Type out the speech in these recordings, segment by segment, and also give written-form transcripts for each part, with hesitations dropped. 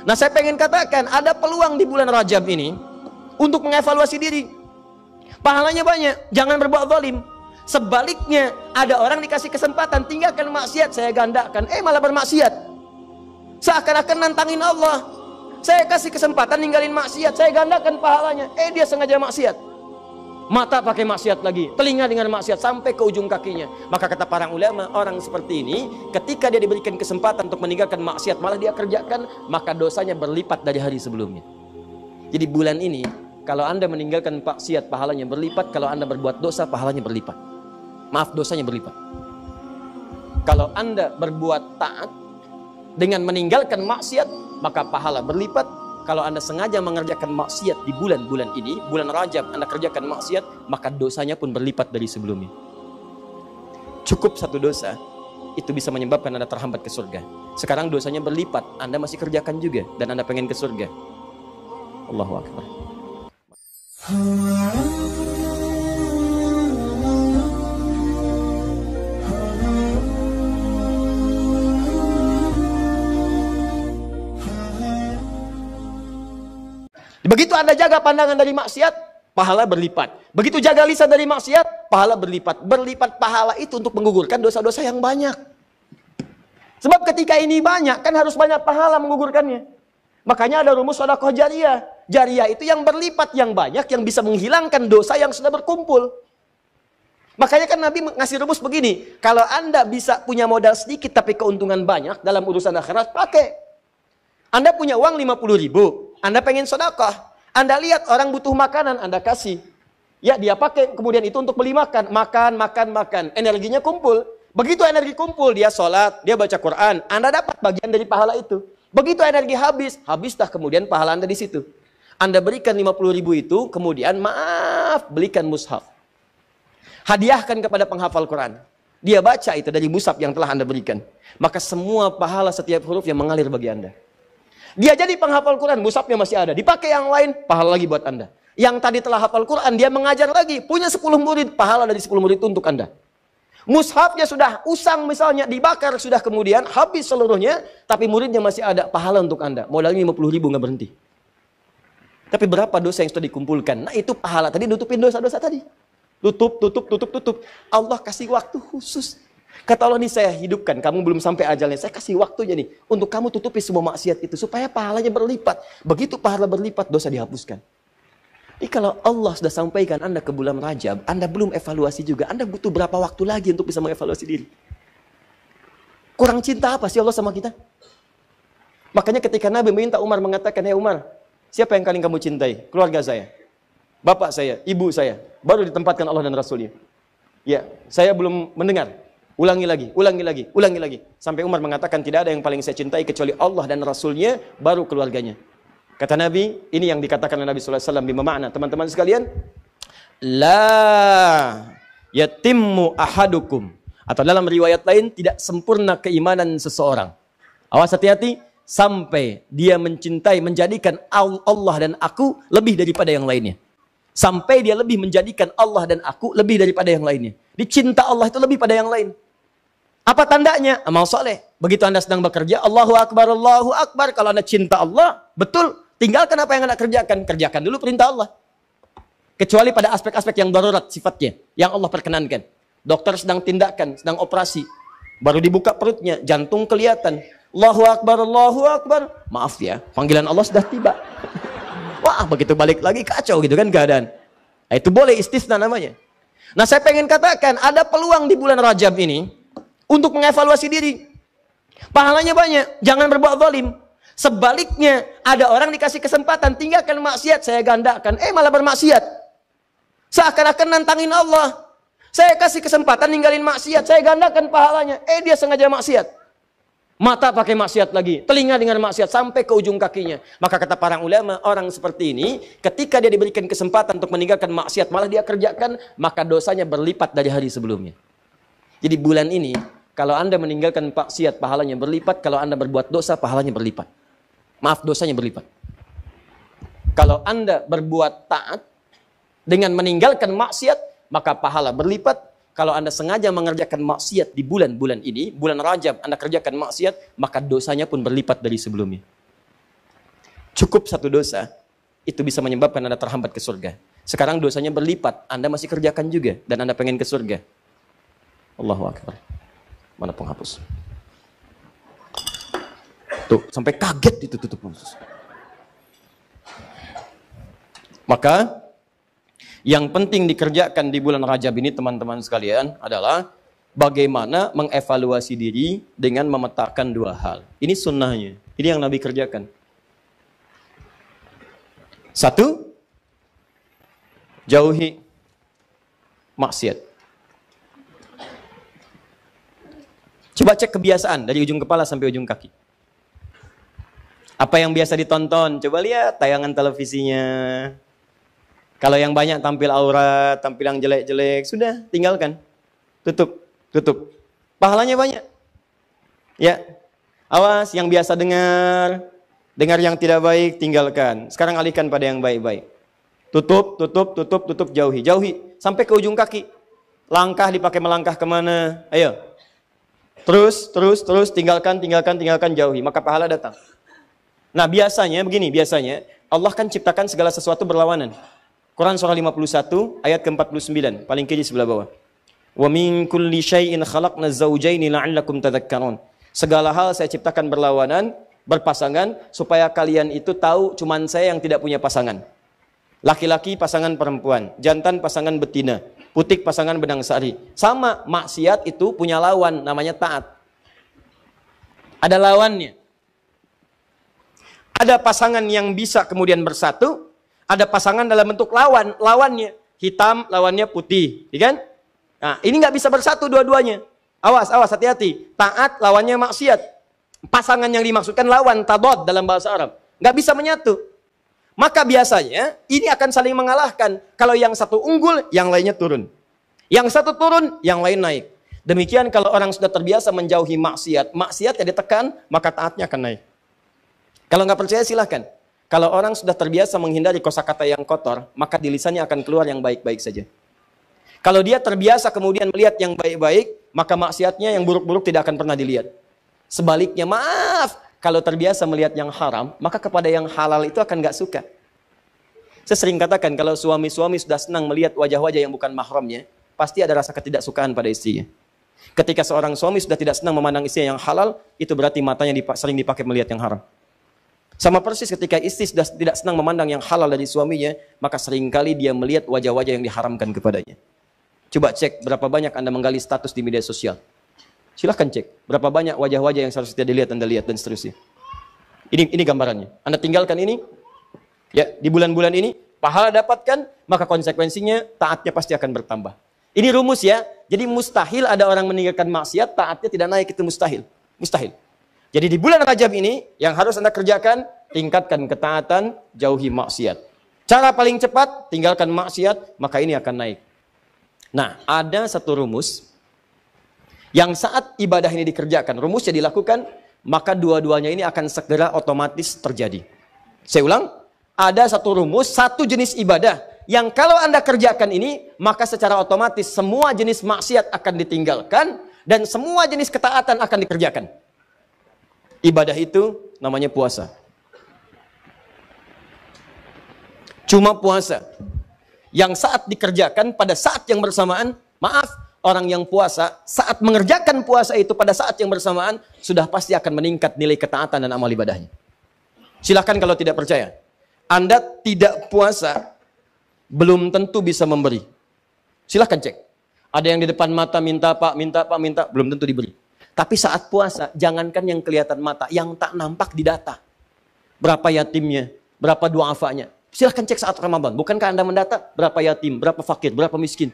Nah, saya pengen katakan ada peluang di bulan Rajab ini untuk mengevaluasi diri. Pahalanya banyak, jangan berbuat zalim. Sebaliknya, ada orang dikasih kesempatan tinggalkan maksiat, saya gandakan, malah bermaksiat. Seakan-akan nantangin Allah. Saya kasih kesempatan ninggalin maksiat, saya gandakan pahalanya, dia sengaja maksiat. Mata pakai maksiat lagi, telinga dengan maksiat sampai ke ujung kakinya. Maka kata para ulama, orang seperti ini ketika dia diberikan kesempatan untuk meninggalkan maksiat malah dia kerjakan, maka dosanya berlipat dari hari sebelumnya. Jadi bulan ini kalau Anda meninggalkan maksiat pahalanya berlipat, kalau Anda berbuat dosa pahalanya berlipat. Maaf, dosanya berlipat. Kalau Anda berbuat taat dengan meninggalkan maksiat, maka pahala berlipat. Kalau Anda sengaja mengerjakan maksiat di bulan-bulan ini, bulan Rajab Anda kerjakan maksiat, maka dosanya pun berlipat dari sebelumnya. Cukup satu dosa, itu bisa menyebabkan Anda terhambat ke surga. Sekarang dosanya berlipat, Anda masih kerjakan juga, dan Anda pengen ke surga. Allahu Akbar. Begitu Anda jaga pandangan dari maksiat, pahala berlipat. Begitu jaga lisan dari maksiat, pahala berlipat. Berlipat pahala itu untuk menggugurkan dosa-dosa yang banyak. Sebab ketika ini banyak, kan harus banyak pahala menggugurkannya. Makanya ada rumus sedekah jariyah. Jariyah itu yang berlipat, yang banyak, yang bisa menghilangkan dosa yang sudah berkumpul. Makanya kan Nabi ngasih rumus begini, kalau Anda bisa punya modal sedikit tapi keuntungan banyak dalam urusan akhirat, pakai. Anda punya uang 50.000. Anda pengen sedekah, Anda lihat orang butuh makanan, Anda kasih. Ya, dia pakai kemudian itu untuk beli makan. Makan. Energinya kumpul. Begitu energi kumpul, dia sholat, dia baca Quran. Anda dapat bagian dari pahala itu. Begitu energi habislah kemudian pahala Anda di situ. Anda berikan 50.000 itu, kemudian belikan mushaf. Hadiahkan kepada penghafal Quran. Dia baca itu dari mushaf yang telah Anda berikan. Maka semua pahala setiap huruf yang mengalir bagi Anda. Dia jadi penghafal Quran, mushafnya masih ada. Dipakai yang lain, pahala lagi buat Anda. Yang tadi telah hafal Quran, dia mengajar lagi. Punya 10 murid, pahala dari 10 murid itu untuk Anda. Mushafnya sudah usang misalnya, dibakar sudah kemudian, habis seluruhnya. Tapi muridnya masih ada, pahala untuk Anda. Modalnya 50.000 nggak berhenti. Tapi berapa dosa yang sudah dikumpulkan? Nah itu pahala, tadi nutupin dosa-dosa tadi. Tutup. Allah kasih waktu khusus. Kata Allah, nih saya hidupkan, kamu belum sampai ajalnya, saya kasih waktunya nih, untuk kamu tutupi semua maksiat itu, supaya pahalanya berlipat. Begitu pahala berlipat, dosa dihapuskan. Jadi kalau Allah sudah sampaikan Anda ke bulan Rajab, Anda belum evaluasi juga, Anda butuh berapa waktu lagi untuk bisa mengevaluasi diri? Kurang cinta apa sih Allah sama kita? Makanya ketika Nabi minta Umar mengatakan, "Hei Umar, siapa yang paling kamu cintai? Keluarga saya, bapak saya, ibu saya." Baru ditempatkan Allah dan Rasulnya. Ya, saya belum mendengar. Ulangi lagi. Sampai Umar mengatakan tidak ada yang paling saya cintai kecuali Allah dan Rasulnya, baru keluarganya. Kata Nabi, ini yang dikatakan oleh Nabi SAW bima makna. Teman-teman sekalian, la yatimmu ahadukum. Atau dalam riwayat lain, tidak sempurna keimanan seseorang. Awas hati-hati, sampai dia mencintai, menjadikan Allah dan aku lebih daripada yang lainnya. Sampai dia lebih menjadikan Allah dan aku lebih daripada yang lainnya. Dicinta Allah itu lebih pada yang lain. Apa tandanya? Amal soleh. Begitu Anda sedang bekerja, Allahu Akbar, Allahu Akbar. Kalau Anda cinta Allah, betul. Tinggalkan apa yang Anda kerjakan. Kerjakan dulu perintah Allah. Kecuali pada aspek-aspek yang darurat sifatnya. Yang Allah perkenankan. Dokter sedang tindakan, sedang operasi. Baru dibuka perutnya, jantung kelihatan. Allahu Akbar, Allahu Akbar. Maaf ya, panggilan Allah sudah tiba. Wah, begitu balik lagi kacau gitu kan keadaan. Nah, itu boleh istisna namanya. Nah, saya pengen katakan ada peluang di bulan Rajab ini untuk mengevaluasi diri. Pahalanya banyak, jangan berbuat zalim. Sebaliknya, ada orang dikasih kesempatan tinggalkan maksiat, saya gandakan, malah bermaksiat. Seakan-akan nantangin Allah. Saya kasih kesempatan ninggalin maksiat, saya gandakan pahalanya, dia sengaja maksiat. Mata pakai maksiat lagi, telinga dengan maksiat sampai ke ujung kakinya. Maka kata para ulama, orang seperti ini ketika dia diberikan kesempatan untuk meninggalkan maksiat malah dia kerjakan, maka dosanya berlipat dari hari sebelumnya. Jadi bulan ini kalau Anda meninggalkan maksiat pahalanya berlipat, kalau Anda berbuat dosa pahalanya berlipat. Maaf, dosanya berlipat. Kalau Anda berbuat taat dengan meninggalkan maksiat, maka pahala berlipat. Kalau Anda sengaja mengerjakan maksiat di bulan-bulan ini, bulan Rajab Anda kerjakan maksiat, maka dosanya pun berlipat dari sebelumnya. Cukup satu dosa, itu bisa menyebabkan Anda terhambat ke surga. Sekarang dosanya berlipat, Anda masih kerjakan juga, dan Anda pengen ke surga. Allahu Akbar. Mana penghapus? Tuh, sampai kaget itu tutup. Maka, yang penting dikerjakan di bulan Rajab ini teman-teman sekalian adalah bagaimana mengevaluasi diri dengan memetakan dua hal. Ini sunnahnya, ini yang Nabi kerjakan. Satu, jauhi maksiat. Coba cek kebiasaan dari ujung kepala sampai ujung kaki. Apa yang biasa ditonton? Coba lihat tayangan televisinya. Kalau yang banyak tampil aurat, tampil yang jelek-jelek, sudah tinggalkan. Tutup. Pahalanya banyak. Ya. Awas yang biasa dengar yang tidak baik tinggalkan. Sekarang alihkan pada yang baik-baik. Tutup, jauhi sampai ke ujung kaki. Langkah dipakai melangkah kemana? Ayo. Terus tinggalkan, jauhi, maka pahala datang. Nah, biasanya Allah kan ciptakan segala sesuatu berlawanan. Quran surah 51 ayat ke-49, paling kiri sebelah bawah. Wa min kulli syai'in khalaqna zawjaini la'allakum tadhakkarun. Segala hal saya ciptakan berlawanan, berpasangan, supaya kalian itu tahu cuman saya yang tidak punya pasangan. Laki-laki pasangan perempuan, jantan pasangan betina, putik pasangan benang sari. Sama, maksiat itu punya lawan, namanya taat. Ada lawannya. Ada pasangan yang bisa kemudian bersatu, ada pasangan dalam bentuk lawannya hitam, lawannya putih, ya kan? Nah, ini nggak bisa bersatu dua-duanya. Awas, hati-hati. Taat lawannya maksiat. Pasangan yang dimaksudkan lawan, tadad dalam bahasa Arab. Nggak bisa menyatu. Maka biasanya ini akan saling mengalahkan. Kalau yang satu unggul, yang lainnya turun. Yang satu turun, yang lain naik. Demikian kalau orang sudah terbiasa menjauhi maksiatnya ditekan, maka taatnya akan naik. Kalau nggak percaya silahkan. Kalau orang sudah terbiasa menghindari kosakata yang kotor, maka di lisannya akan keluar yang baik-baik saja. Kalau dia terbiasa kemudian melihat yang baik-baik, maka maksiatnya yang buruk-buruk tidak akan pernah dilihat. Sebaliknya, maaf, kalau terbiasa melihat yang haram, maka kepada yang halal itu akan nggak suka. Saya sering katakan, kalau suami-suami sudah senang melihat wajah-wajah yang bukan mahramnya, pasti ada rasa ketidaksukaan pada istrinya. Ketika seorang suami sudah tidak senang memandang istrinya yang halal, itu berarti matanya sering dipakai melihat yang haram. Sama persis ketika istri sudah tidak senang memandang yang halal dari suaminya, maka seringkali dia melihat wajah-wajah yang diharamkan kepadanya. Coba cek berapa banyak Anda menggali status di media sosial. Silahkan cek berapa banyak wajah-wajah yang seharusnya dilihat Anda lihat dan seterusnya. Ini gambarannya. Anda tinggalkan ini, ya di bulan-bulan ini pahala dapatkan, maka konsekuensinya taatnya pasti akan bertambah. Ini rumus ya. Jadi mustahil ada orang meninggalkan maksiat, taatnya tidak naik, itu mustahil. Mustahil. Jadi di bulan Rajab ini, yang harus Anda kerjakan, tingkatkan ketaatan, jauhi maksiat. Cara paling cepat, tinggalkan maksiat, maka ini akan naik. Nah, ada satu rumus, yang saat ibadah ini dikerjakan, rumusnya dilakukan, maka dua-duanya ini akan segera otomatis terjadi. Saya ulang, ada satu rumus, satu jenis ibadah, yang kalau Anda kerjakan ini, maka secara otomatis semua jenis maksiat akan ditinggalkan, dan semua jenis ketaatan akan dikerjakan. Ibadah itu namanya puasa. Cuma puasa. Yang saat dikerjakan pada saat yang bersamaan, maaf, orang yang puasa, saat mengerjakan puasa itu pada saat yang bersamaan, sudah pasti akan meningkat nilai ketaatan dan amal ibadahnya. Silahkan kalau tidak percaya. Anda tidak puasa, belum tentu bisa memberi. Silahkan cek. Ada yang di depan mata minta pak, belum tentu diberi. Tapi saat puasa, jangankan yang kelihatan mata, yang tak nampak di data. Berapa yatimnya, berapa du'afanya. Silahkan cek saat Ramadan. Bukankah Anda mendata berapa yatim, berapa fakir, berapa miskin.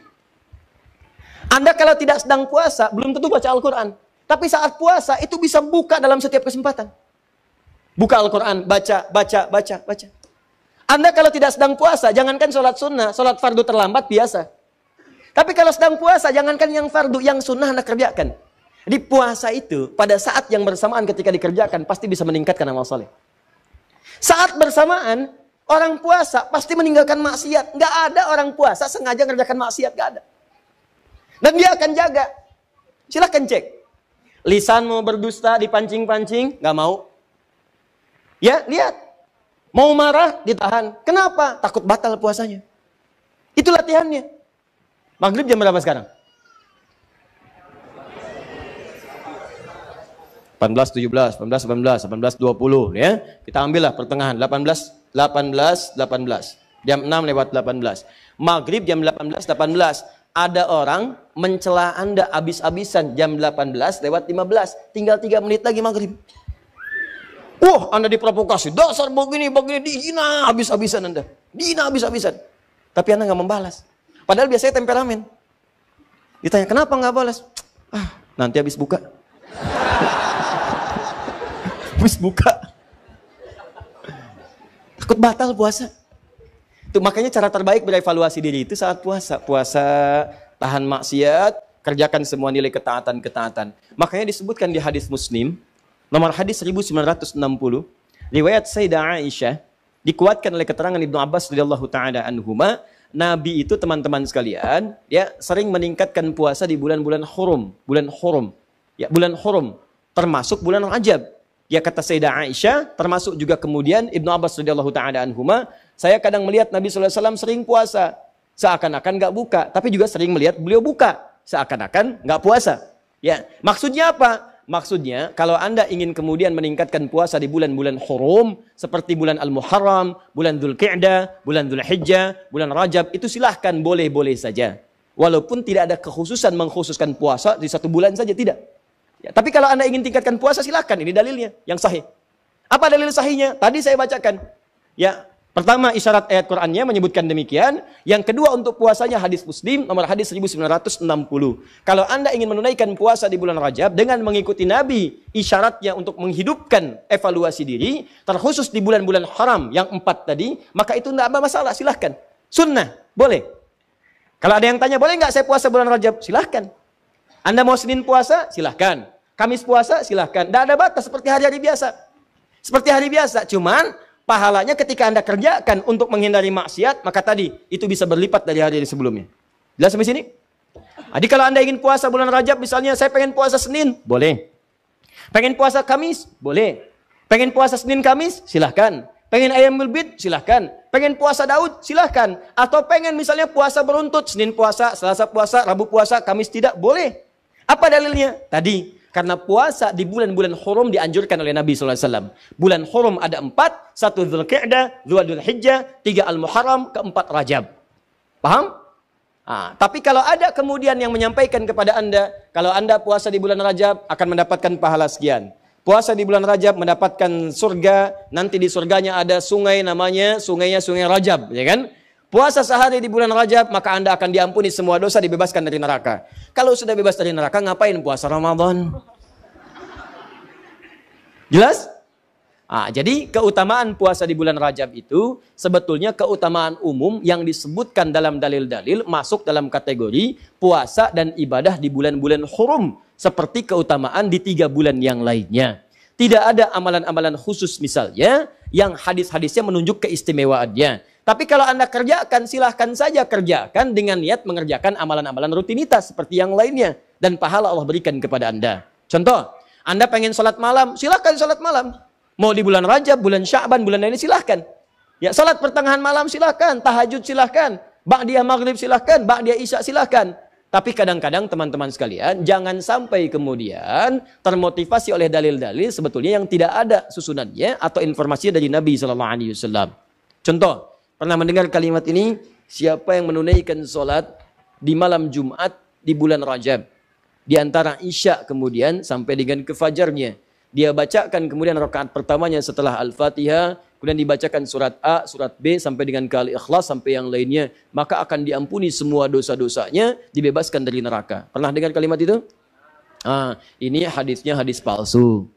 Anda kalau tidak sedang puasa, belum tentu baca Al-Quran. Tapi saat puasa, itu bisa buka dalam setiap kesempatan. Buka Al-Quran, baca. Anda kalau tidak sedang puasa, jangankan sholat sunnah, sholat fardu terlambat biasa. Tapi kalau sedang puasa, jangankan yang fardu, yang sunnah Anda kerjakan. Di puasa itu, pada saat yang bersamaan ketika dikerjakan, pasti bisa meningkatkan amal soleh. Saat bersamaan, orang puasa pasti meninggalkan maksiat. Nggak ada orang puasa sengaja mengerjakan maksiat, nggak ada. Dan dia akan jaga. Silahkan cek. Lisan mau berdusta, dipancing-pancing, nggak mau. Ya, lihat. Mau marah, ditahan. Kenapa? Takut batal puasanya. Itu latihannya. Maghrib jam berapa sekarang? 18, 17, 18, 18, 18, 20 ya. Kita ambillah pertengahan 18, 18, 18. Jam 6 lewat 18. Maghrib jam 18, 18. Ada orang mencela Anda habis-habisan jam 18 lewat 15. Tinggal 3 menit lagi maghrib. Anda diprovokasi. Dasar begini, dihina habis-habisan Anda. Dihina habis-habisan. Tapi Anda nggak membalas. Padahal biasanya temperamen. Ditanya, kenapa nggak balas? Nanti habis buka. Habis buka. Takut batal puasa. Itu makanya cara terbaik berevaluasi diri itu saat puasa. Puasa, tahan maksiat, kerjakan semua nilai ketaatan-ketaatan. Makanya disebutkan di hadis Muslim, nomor hadis 1960, riwayat Sayyidah Aisyah, dikuatkan oleh keterangan Ibnu Abbas radhiyallahu taala anhuma, Nabi itu teman-teman sekalian, ya sering meningkatkan puasa di bulan-bulan hurum, ya bulan hurum, termasuk bulan Rajab. Ya kata Sayyidah Aisyah, termasuk juga kemudian Ibnu Abbas radhiyallahu taala anhuma, saya kadang melihat Nabi sallallahu alaihi wasallam sering puasa, seakan-akan nggak buka, tapi juga sering melihat beliau buka, seakan-akan nggak puasa. Ya, maksudnya apa? Maksudnya, kalau Anda ingin kemudian meningkatkan puasa di bulan-bulan hurum, seperti bulan Al-Muharram, bulan Dzulqa'dah, bulan Dzulhijjah, bulan Rajab, itu silahkan, boleh-boleh saja. Walaupun tidak ada kekhususan mengkhususkan puasa di satu bulan saja, tidak. Ya, tapi kalau Anda ingin tingkatkan puasa, silahkan. Ini dalilnya yang sahih. Apa dalil sahihnya? Tadi saya bacakan. Ya, pertama isyarat ayat Qur'annya menyebutkan demikian. Yang kedua untuk puasanya hadis Muslim nomor hadis 1960. Kalau Anda ingin menunaikan puasa di bulan Rajab dengan mengikuti Nabi, isyaratnya untuk menghidupkan evaluasi diri, terkhusus di bulan-bulan haram yang 4 tadi, maka itu tidak ada masalah, silahkan. Sunnah, boleh. Kalau ada yang tanya, boleh nggak saya puasa bulan Rajab? Silahkan. Anda mau Senin puasa? Silahkan. Kamis puasa? Silahkan. Tidak ada batas seperti hari-hari biasa. Seperti hari biasa, cuman pahalanya ketika Anda kerjakan untuk menghindari maksiat, maka tadi itu bisa berlipat dari hari-hari sebelumnya. Jelas sampai sini? Jadi kalau Anda ingin puasa bulan Rajab, misalnya saya pengen puasa Senin, boleh. Pengen puasa Kamis, boleh. Pengen puasa Senin Kamis, silahkan. Pengen Ayyamul Bid, silahkan. Pengen puasa Daud, silahkan. Atau pengen misalnya puasa beruntut, Senin puasa, Selasa puasa, Rabu puasa, Kamis tidak, boleh. Apa dalilnya? Tadi, karena puasa di bulan-bulan hurum dianjurkan oleh Nabi SAW. Bulan hurum ada 4, 1 Dzulqa'dah, 2 Dzulhijjah, 3 Al-Muharram, 4 Rajab. Paham? Tapi kalau ada kemudian yang menyampaikan kepada Anda, kalau Anda puasa di bulan Rajab akan mendapatkan pahala sekian. Puasa di bulan Rajab mendapatkan surga, nanti di surganya ada sungai namanya, sungainya Sungai Rajab, ya kan? Puasa sehari di bulan Rajab, maka Anda akan diampuni semua dosa, dibebaskan dari neraka. Kalau sudah bebas dari neraka, ngapain puasa Ramadan? Jelas? Jadi keutamaan puasa di bulan Rajab itu sebetulnya keutamaan umum yang disebutkan dalam dalil-dalil masuk dalam kategori puasa dan ibadah di bulan-bulan hurum. Seperti keutamaan di 3 bulan yang lainnya. Tidak ada amalan-amalan khusus misalnya yang hadis-hadisnya menunjuk keistimewaannya. Tapi kalau Anda kerjakan, silahkan saja kerjakan dengan niat mengerjakan amalan-amalan rutinitas seperti yang lainnya. Dan pahala Allah berikan kepada Anda. Contoh, Anda pengen sholat malam, silahkan sholat malam. Mau di bulan Rajab, bulan Sya'ban, bulan lainnya silahkan. Ya, sholat pertengahan malam silahkan, tahajud silahkan, ba'diyah maghrib silahkan, ba'diyah isya silahkan. Tapi kadang-kadang teman-teman sekalian, jangan sampai kemudian termotivasi oleh dalil-dalil sebetulnya yang tidak ada susunannya atau informasinya dari Nabi SAW. Contoh, pernah mendengar kalimat ini, siapa yang menunaikan sholat di malam Jumat di bulan Rajab, di antara isya kemudian sampai dengan ke fajarnya, dia bacakan kemudian rakaat pertamanya setelah Al-Fatihah, kemudian dibacakan surat A, surat B, sampai dengan ke Al-Ikhlas, sampai yang lainnya, maka akan diampuni semua dosa-dosanya, dibebaskan dari neraka. Pernah dengar kalimat itu? Ini hadisnya hadis palsu.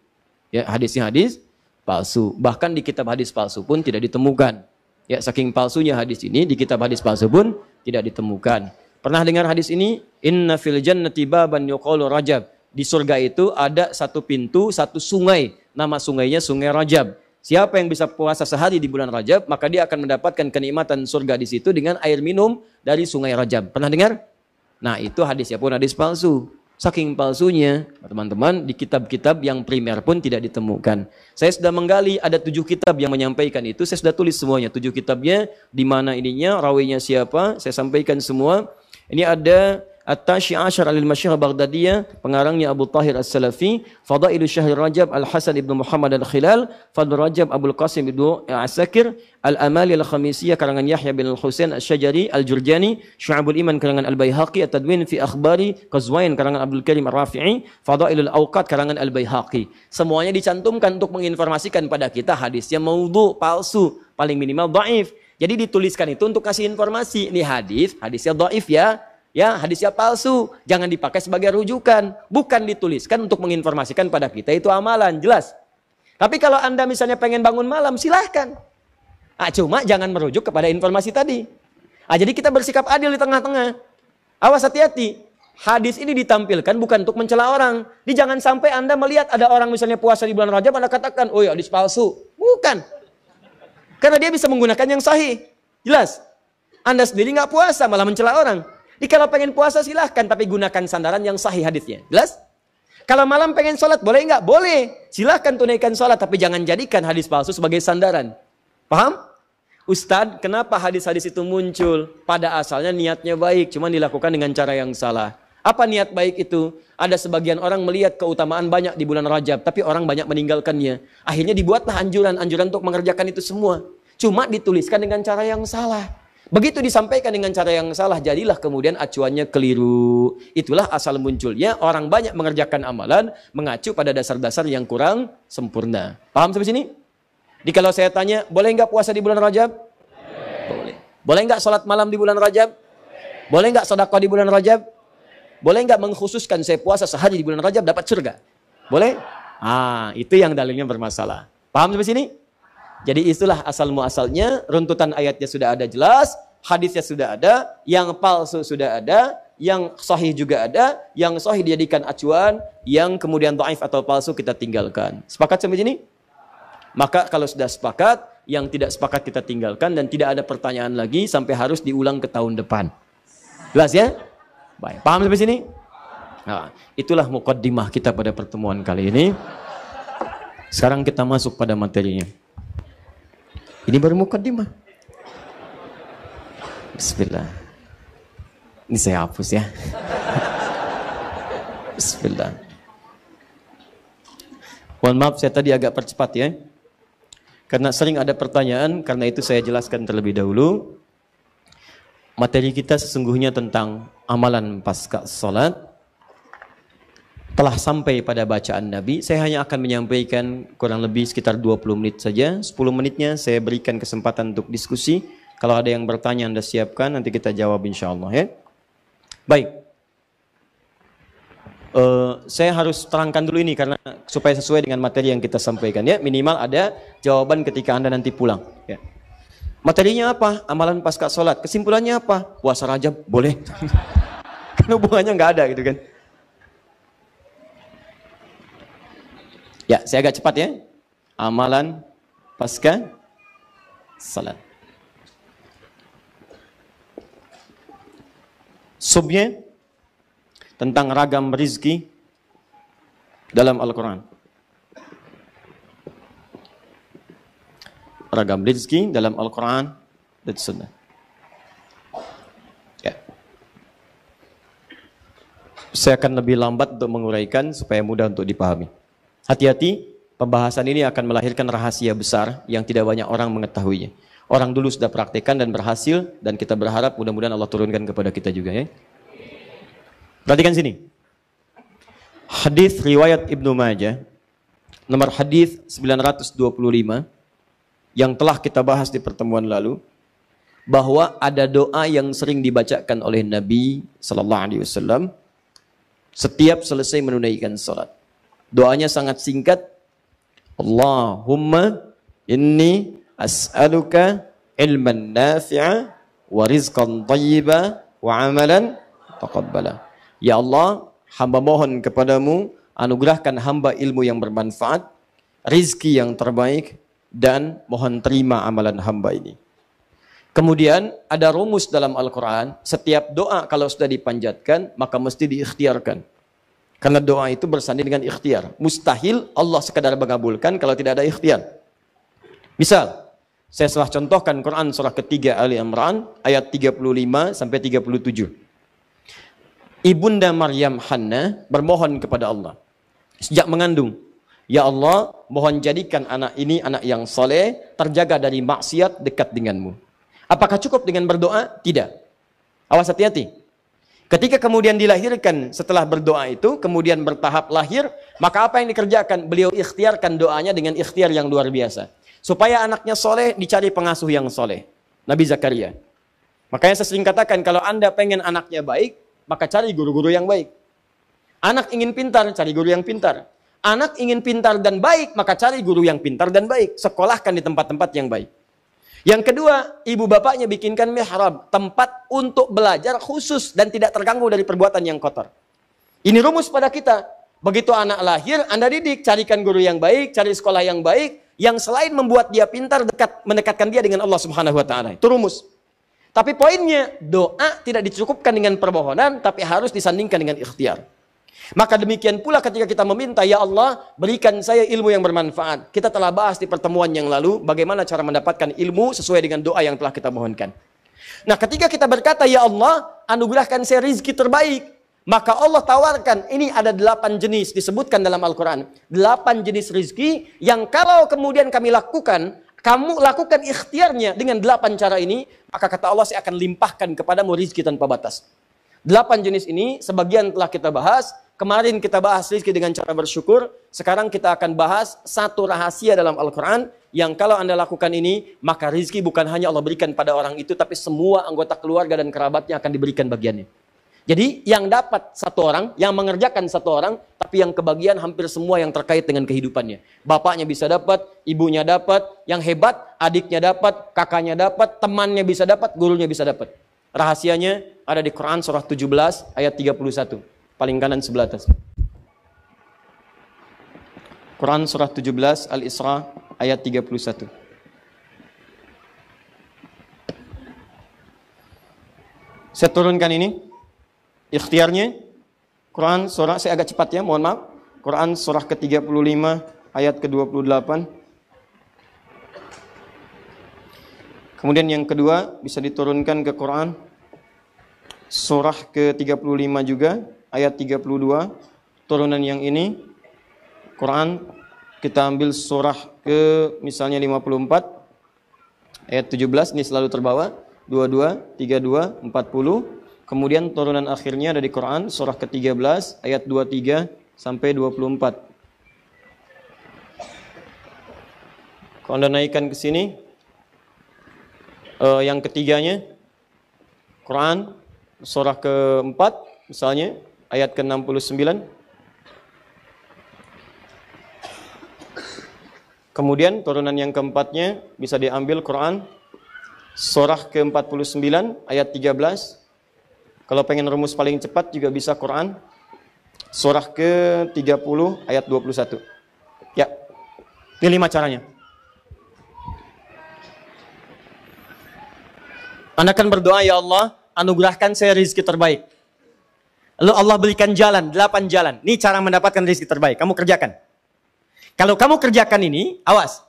Ya, hadisnya hadis palsu. Bahkan di kitab hadis palsu pun tidak ditemukan. Ya, saking palsunya hadis ini, di kitab hadis palsu pun tidak ditemukan. Pernah dengar hadis ini? Inna fil jannati baban yuqalu Rajab. Di surga itu ada satu pintu, satu sungai. Nama sungainya Sungai Rajab. Siapa yang bisa puasa sehari di bulan Rajab, maka dia akan mendapatkan kenikmatan surga di situ dengan air minum dari Sungai Rajab. Pernah dengar? Nah, itu hadisnya pun hadis palsu. Saking palsunya, teman-teman, di kitab-kitab yang primer pun tidak ditemukan. Saya sudah menggali, ada 7 kitab yang menyampaikan itu. Saya sudah tulis semuanya, 7 kitabnya, di mana ininya, rawinya siapa, saya sampaikan semua. Ini ada At-Tashi Ashar al-Masyhur Baghdadiyah, pengarangnya Abu Tahir As-Salafi, Fadailu Syahr Rajab Al-Hasan ibn Muhammad Al-Khilal, Fadl Rajab Abul Qasim ibn Asakir, Al-Amali Al-Khamisiyah karangan Yahya bin Al-Husain Al-Syajari, Al-Jurjani, Syu'abul Iman karangan Al-Baihaqi, At-Tadwin fi Akhbari Qazwain karangan Abdul Karim Ar-Rafi'i, Fadailul Awqat karangan Al-Baihaqi. Semuanya dicantumkan untuk menginformasikan pada kita hadisnya maudhu, palsu, paling minimal dhaif. Jadi dituliskan itu untuk kasih informasi, ini hadisnya dhaif ya. Ya, hadisnya palsu, jangan dipakai sebagai rujukan. Bukan dituliskan untuk menginformasikan pada kita itu amalan, jelas. Tapi kalau Anda misalnya pengen bangun malam, silahkan. Cuma jangan merujuk kepada informasi tadi. Jadi kita bersikap adil di tengah-tengah. Awas hati-hati. Hadis ini ditampilkan bukan untuk mencela orang. Jangan sampai Anda melihat ada orang misalnya puasa di bulan Rajab, Anda katakan, oh ya hadis palsu. Bukan. Karena dia bisa menggunakan yang sahih. Jelas. Anda sendiri nggak puasa, malah mencela orang. Kalau pengen puasa silahkan, tapi gunakan sandaran yang sahih hadisnya. Jelas? Kalau malam pengen sholat, boleh nggak? Boleh. Silahkan tunaikan sholat, tapi jangan jadikan hadis palsu sebagai sandaran. Paham? Ustadz, kenapa hadis-hadis itu muncul? Pada asalnya niatnya baik, cuma dilakukan dengan cara yang salah. Apa niat baik itu? Ada sebagian orang melihat keutamaan banyak di bulan Rajab, tapi orang banyak meninggalkannya. Akhirnya dibuatlah anjuran-anjuran untuk mengerjakan itu semua. Cuma dituliskan dengan cara yang salah. Begitu disampaikan dengan cara yang salah, jadilah kemudian acuannya keliru. Itulah asal munculnya orang banyak mengerjakan amalan mengacu pada dasar-dasar yang kurang sempurna. Paham sampai sini? Kalau saya tanya, boleh nggak puasa di bulan Rajab? Boleh. Boleh nggak sholat malam di bulan Rajab? Boleh nggak sedekah di bulan Rajab? Boleh nggak mengkhususkan saya puasa sehari di bulan Rajab dapat surga? Boleh? Itu yang dalilnya bermasalah. Paham sampai sini? Jadi itulah asal muasalnya, runtutan ayatnya sudah ada jelas, hadisnya sudah ada, yang palsu sudah ada, yang sahih juga ada, yang sahih dijadikan acuan, yang kemudian dhaif atau palsu kita tinggalkan. Sepakat sampai sini? Maka kalau sudah sepakat, yang tidak sepakat kita tinggalkan dan tidak ada pertanyaan lagi sampai harus diulang ke tahun depan. Jelas ya? Baik, paham sampai sini? Itulah muqaddimah kita pada pertemuan kali ini. Sekarang kita masuk pada materinya. Ini baru muqaddimah. Bismillah. Ini saya hapus ya. Bismillah. Mohon maaf saya tadi agak percepat ya. Karena sering ada pertanyaan, karena itu saya jelaskan terlebih dahulu. Materi kita sesungguhnya tentang amalan pasca salat. Telah sampai pada bacaan Nabi, saya hanya akan menyampaikan kurang lebih sekitar 20 menit saja. 10 menitnya saya berikan kesempatan untuk diskusi. Kalau ada yang bertanya Anda siapkan, nanti kita jawab insya Allah ya. Baik. Saya harus terangkan dulu ini karena supaya sesuai dengan materi yang kita sampaikan ya. Minimal ada jawaban ketika Anda nanti pulang ya. Materinya apa? Amalan pasca sholat. Kesimpulannya apa? Puasa Rajab boleh. Karena hubungannya nggak ada gitu kan. Ya, saya agak cepat ya. Amalan pasca salat. Subnya tentang ragam rizki dalam Al-Quran. Ragam rizki dalam Al-Quran dan Sunnah. Ya. Saya akan lebih lambat untuk menguraikan supaya mudah untuk dipahami. Hati-hati, pembahasan ini akan melahirkan rahasia besar yang tidak banyak orang mengetahuinya. Orang dulu sudah praktekkan dan berhasil, dan kita berharap mudah-mudahan Allah turunkan kepada kita juga ya. Perhatikan sini. Hadis riwayat Ibnu Majah, nomor hadis 925, yang telah kita bahas di pertemuan lalu, bahwa ada doa yang sering dibacakan oleh Nabi Sallallahu Alaihi Wasallam setiap selesai menunaikan salat. Doanya sangat singkat. Allahumma inni as'aluka ilman nafi'a wa rizqan thayyiba wa amalan taqabbala. Ya Allah, hamba mohon kepadamu, anugerahkan hamba ilmu yang bermanfaat, rizki yang terbaik, dan mohon terima amalan hamba ini. Kemudian ada rumus dalam Al-Quran, setiap doa kalau sudah dipanjatkan, maka mesti diikhtiarkan. Karena doa itu bersanding dengan ikhtiar. Mustahil Allah sekadar mengabulkan kalau tidak ada ikhtiar. Misal, saya telah contohkan Quran surah ketiga Ali Imran ayat 35 sampai 37. Ibunda Maryam Hannah bermohon kepada Allah sejak mengandung, ya Allah, mohon jadikan anak ini anak yang soleh, terjaga dari maksiat, dekat denganmu. Apakah cukup dengan berdoa? Tidak. Awas, hati-hati. Ketika kemudian dilahirkan, setelah berdoa itu, kemudian bertahap lahir, maka apa yang dikerjakan? Beliau ikhtiarkan doanya dengan ikhtiar yang luar biasa. Supaya anaknya soleh, dicari pengasuh yang soleh. Nabi Zakaria. Makanya saya sering katakan, kalau Anda pengen anaknya baik, maka cari guru-guru yang baik. Anak ingin pintar, cari guru yang pintar. Anak ingin pintar dan baik, maka cari guru yang pintar dan baik. Sekolahkan di tempat-tempat yang baik. Yang kedua, ibu bapaknya bikinkan mihrab, tempat untuk belajar khusus dan tidak terganggu dari perbuatan yang kotor. Ini rumus pada kita. Begitu anak lahir, Anda didik, carikan guru yang baik, cari sekolah yang baik, yang selain membuat dia pintar, mendekatkan dia dengan Allah Subhanahu wa taala. Itu rumus. Tapi poinnya, doa tidak dicukupkan dengan permohonan, tapi harus disandingkan dengan ikhtiar. Maka demikian pula ketika kita meminta, ya Allah, berikan saya ilmu yang bermanfaat. Kita telah bahas di pertemuan yang lalu, bagaimana cara mendapatkan ilmu sesuai dengan doa yang telah kita mohonkan. Nah, ketika kita berkata, ya Allah, anugerahkan saya rizki terbaik. Maka Allah tawarkan, ini ada 8 jenis, disebutkan dalam Al-Quran. 8 jenis rizki, yang kalau kemudian kami lakukan, kamu lakukan ikhtiarnya dengan 8 cara ini, maka kata Allah, saya akan limpahkan kepadamu rizki tanpa batas. 8 jenis ini, sebagian telah kita bahas. Kemarin kita bahas rizki dengan cara bersyukur. Sekarang kita akan bahas satu rahasia dalam Al-Quran, yang kalau Anda lakukan ini, maka rizki bukan hanya Allah berikan pada orang itu, tapi semua anggota keluarga dan kerabatnya akan diberikan bagiannya. Jadi yang dapat satu orang, yang mengerjakan satu orang, tapi yang kebagian hampir semua yang terkait dengan kehidupannya. Bapaknya bisa dapat, ibunya dapat, yang hebat, adiknya dapat, kakaknya dapat, temannya bisa dapat, gurunya bisa dapat. Rahasianya ada di Quran surah 17 ayat 31. Paling kanan sebelah atas. Quran surah 17 Al-Isra ayat 31. Saya turunkan ini. Ikhtiarnya. Quran surah, saya agak cepat ya, mohon maaf. Quran surah ke-35 ayat ke-28. Kemudian yang kedua bisa diturunkan ke Quran surah ke-35 juga. Ayat 32, turunan yang ini, Quran, kita ambil surah ke misalnya 54, ayat 17, ini selalu terbawa, 22, 32, 40, kemudian turunan akhirnya ada di Quran, surah ke-13, ayat 23 sampai 24. Kalau Anda naikkan ke sini, yang ketiganya, Quran, surah ke-4, misalnya, ayat ke-69. Kemudian turunan yang keempatnya bisa diambil Quran surah ke-49 ayat 13. Kalau pengen rumus paling cepat juga bisa Quran surah ke-30 ayat 21. Ya. Ini 5 caranya. Anda akan berdoa, ya Allah, anugerahkan saya rezeki terbaik. Lalu Allah berikan jalan, 8 jalan. Ini cara mendapatkan rezeki terbaik. Kamu kerjakan. Kalau kamu kerjakan ini, awas.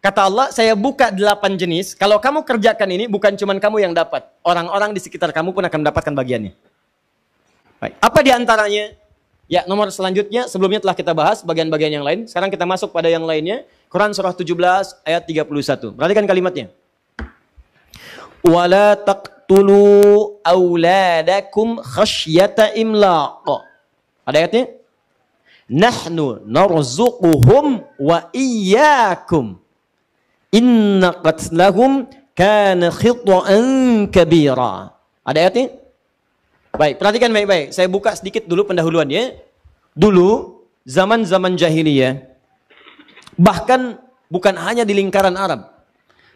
Kata Allah, saya buka 8 jenis. Kalau kamu kerjakan ini, bukan cuma kamu yang dapat. Orang-orang di sekitar kamu pun akan mendapatkan bagiannya. Baik. Apa di antaranya? Ya, nomor selanjutnya, sebelumnya telah kita bahas bagian-bagian yang lain. Sekarang kita masuk pada yang lainnya. Quran surah 17 ayat 31. Perhatikan kalimatnya. Wala taqtulu auladakum khasyata imlaq. Ada ayatnya? Nahnu narzuquhum wa iyyakum. Inna qatlahum kana khita'an kabira. Ada ayatnya? Baik, perhatikan baik-baik. Saya buka sedikit dulu pendahuluannya. Dulu zaman-zaman jahiliyah, bahkan bukan hanya di lingkaran Arab,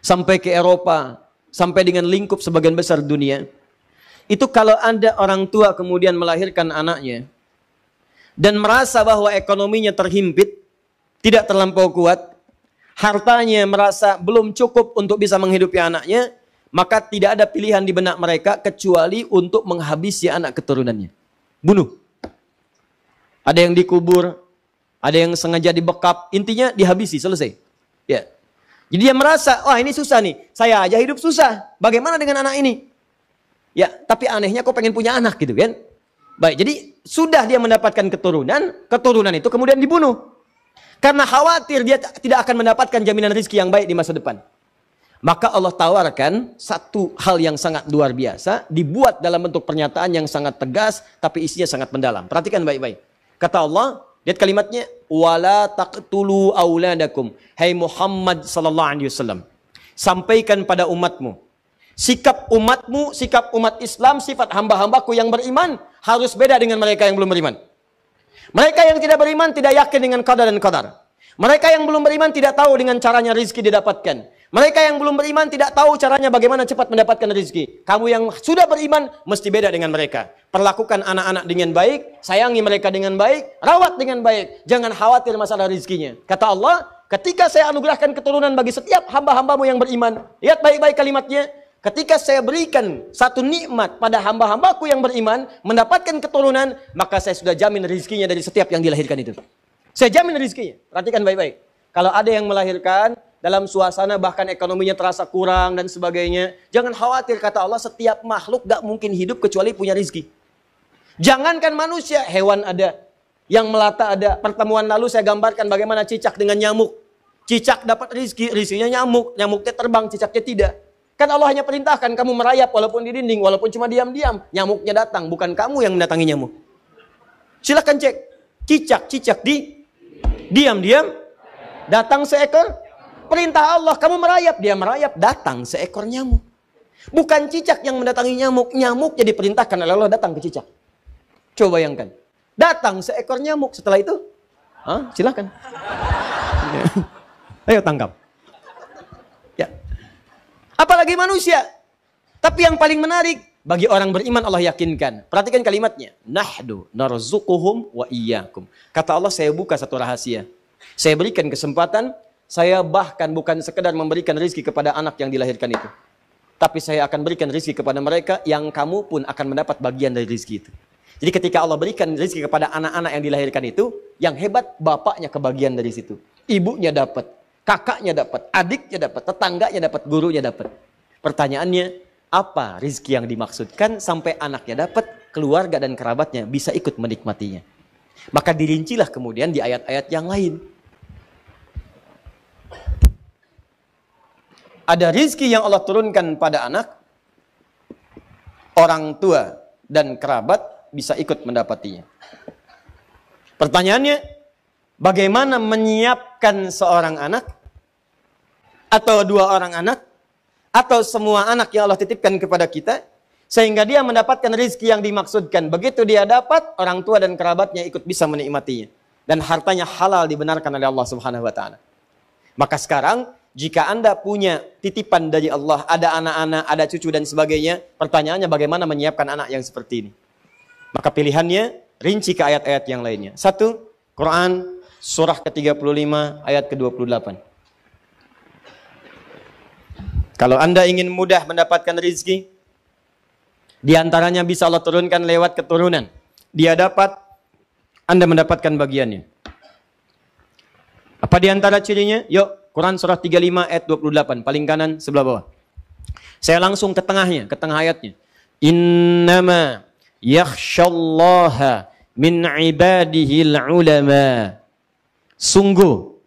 sampai ke Eropa, sampai dengan lingkup sebagian besar dunia. Itu kalau ada orang tua kemudian melahirkan anaknya dan merasa bahwa ekonominya terhimpit, tidak terlampau kuat, hartanya merasa belum cukup untuk bisa menghidupi anaknya, maka tidak ada pilihan di benak mereka kecuali untuk menghabisi anak keturunannya. Bunuh. Ada yang dikubur, ada yang sengaja dibekap, intinya dihabisi, selesai. Ya. Jadi dia merasa, wah ini susah nih, saya aja hidup susah, bagaimana dengan anak ini? Ya, tapi anehnya kok pengen punya anak gitu kan? Baik, jadi sudah dia mendapatkan keturunan itu kemudian dibunuh. Karena khawatir dia tidak akan mendapatkan jaminan rezeki yang baik di masa depan. Maka Allah tawarkan satu hal yang sangat luar biasa, dibuat dalam bentuk pernyataan yang sangat tegas, tapi isinya sangat mendalam. Perhatikan baik-baik. Kata Allah, lihat kalimatnya, wala taqtulu auladakum. Hai Muhammad sallallahu alaihi wasallam, sampaikan pada umatmu, sikap umatmu, sikap umat Islam, sifat hamba-hambaku yang beriman harus beda dengan mereka yang belum beriman. Mereka yang tidak beriman tidak yakin dengan qada dan qadar. Mereka yang belum beriman tidak tahu dengan caranya rizki didapatkan. Mereka yang belum beriman tidak tahu caranya bagaimana cepat mendapatkan rezeki. Kamu yang sudah beriman mesti beda dengan mereka. Perlakukan anak-anak dengan baik, sayangi mereka dengan baik, rawat dengan baik. Jangan khawatir masalah rezekinya. Kata Allah, ketika saya anugerahkan keturunan bagi setiap hamba-hambamu yang beriman. Lihat baik-baik kalimatnya. Ketika saya berikan satu nikmat pada hamba-hambaku yang beriman, mendapatkan keturunan, maka saya sudah jamin rezekinya dari setiap yang dilahirkan itu. Saya jamin rezekinya. Perhatikan baik-baik. Kalau ada yang melahirkan dalam suasana bahkan ekonominya terasa kurang dan sebagainya, jangan khawatir, kata Allah, setiap makhluk gak mungkin hidup kecuali punya rezeki. Jangankan manusia, hewan ada, yang melata ada. Pertemuan lalu saya gambarkan bagaimana cicak dengan nyamuk. Cicak dapat rezeki, rezekinya nyamuk, nyamuknya terbang, cicaknya tidak. Kan Allah hanya perintahkan kamu merayap walaupun di dinding, walaupun cuma diam-diam, nyamuknya datang, bukan kamu yang mendatangi nyamuk. Silahkan cek, cicak diam-diam, datang seekor. Perintah Allah, kamu merayap, dia merayap, datang seekor nyamuk. Bukan cicak yang mendatangi nyamuk, nyamuk jadi perintahkan oleh Allah datang ke cicak. Coba bayangkan, datang seekor nyamuk, setelah itu, silakan. Ayo tangkap. Ya. Apalagi manusia. Tapi yang paling menarik, bagi orang beriman Allah yakinkan. Perhatikan kalimatnya. Nahdu narzuquhum wa iyyakum. Kata Allah, saya buka satu rahasia. Saya berikan kesempatan. Saya bahkan bukan sekedar memberikan rezeki kepada anak yang dilahirkan itu. Tapi saya akan berikan rezeki kepada mereka yang kamu pun akan mendapat bagian dari rezeki itu. Jadi ketika Allah berikan rezeki kepada anak-anak yang dilahirkan itu, yang hebat bapaknya kebagian dari situ. Ibunya dapat, kakaknya dapat, adiknya dapat, tetangganya dapat, gurunya dapat. Pertanyaannya, apa rezeki yang dimaksudkan sampai anaknya dapat, keluarga dan kerabatnya bisa ikut menikmatinya. Maka dirincilah kemudian di ayat-ayat yang lain. Ada rizki yang Allah turunkan pada anak, orang tua dan kerabat bisa ikut mendapatinya. Pertanyaannya, bagaimana menyiapkan seorang anak, atau dua orang anak, atau semua anak yang Allah titipkan kepada kita, sehingga dia mendapatkan rizki yang dimaksudkan. Begitu dia dapat, orang tua dan kerabatnya ikut bisa menikmatinya. Dan hartanya halal dibenarkan oleh Allah Subhanahu wa Ta'ala. Maka sekarang, jika Anda punya titipan dari Allah, ada anak-anak, ada cucu dan sebagainya, pertanyaannya bagaimana menyiapkan anak yang seperti ini? Maka pilihannya, rinci ke ayat-ayat yang lainnya. 1. Quran, surah ke-35, ayat ke-28. Kalau Anda ingin mudah mendapatkan rezeki, di antaranya bisa Allah turunkan lewat keturunan. Dia dapat, Anda mendapatkan bagiannya. Apa di antara cirinya? Yuk. Quran surah 35 ayat 28, paling kanan sebelah bawah. Saya langsung ke tengahnya, ke tengah ayatnya. Innama yakhshallaha min ibadihil ulama. Sungguh,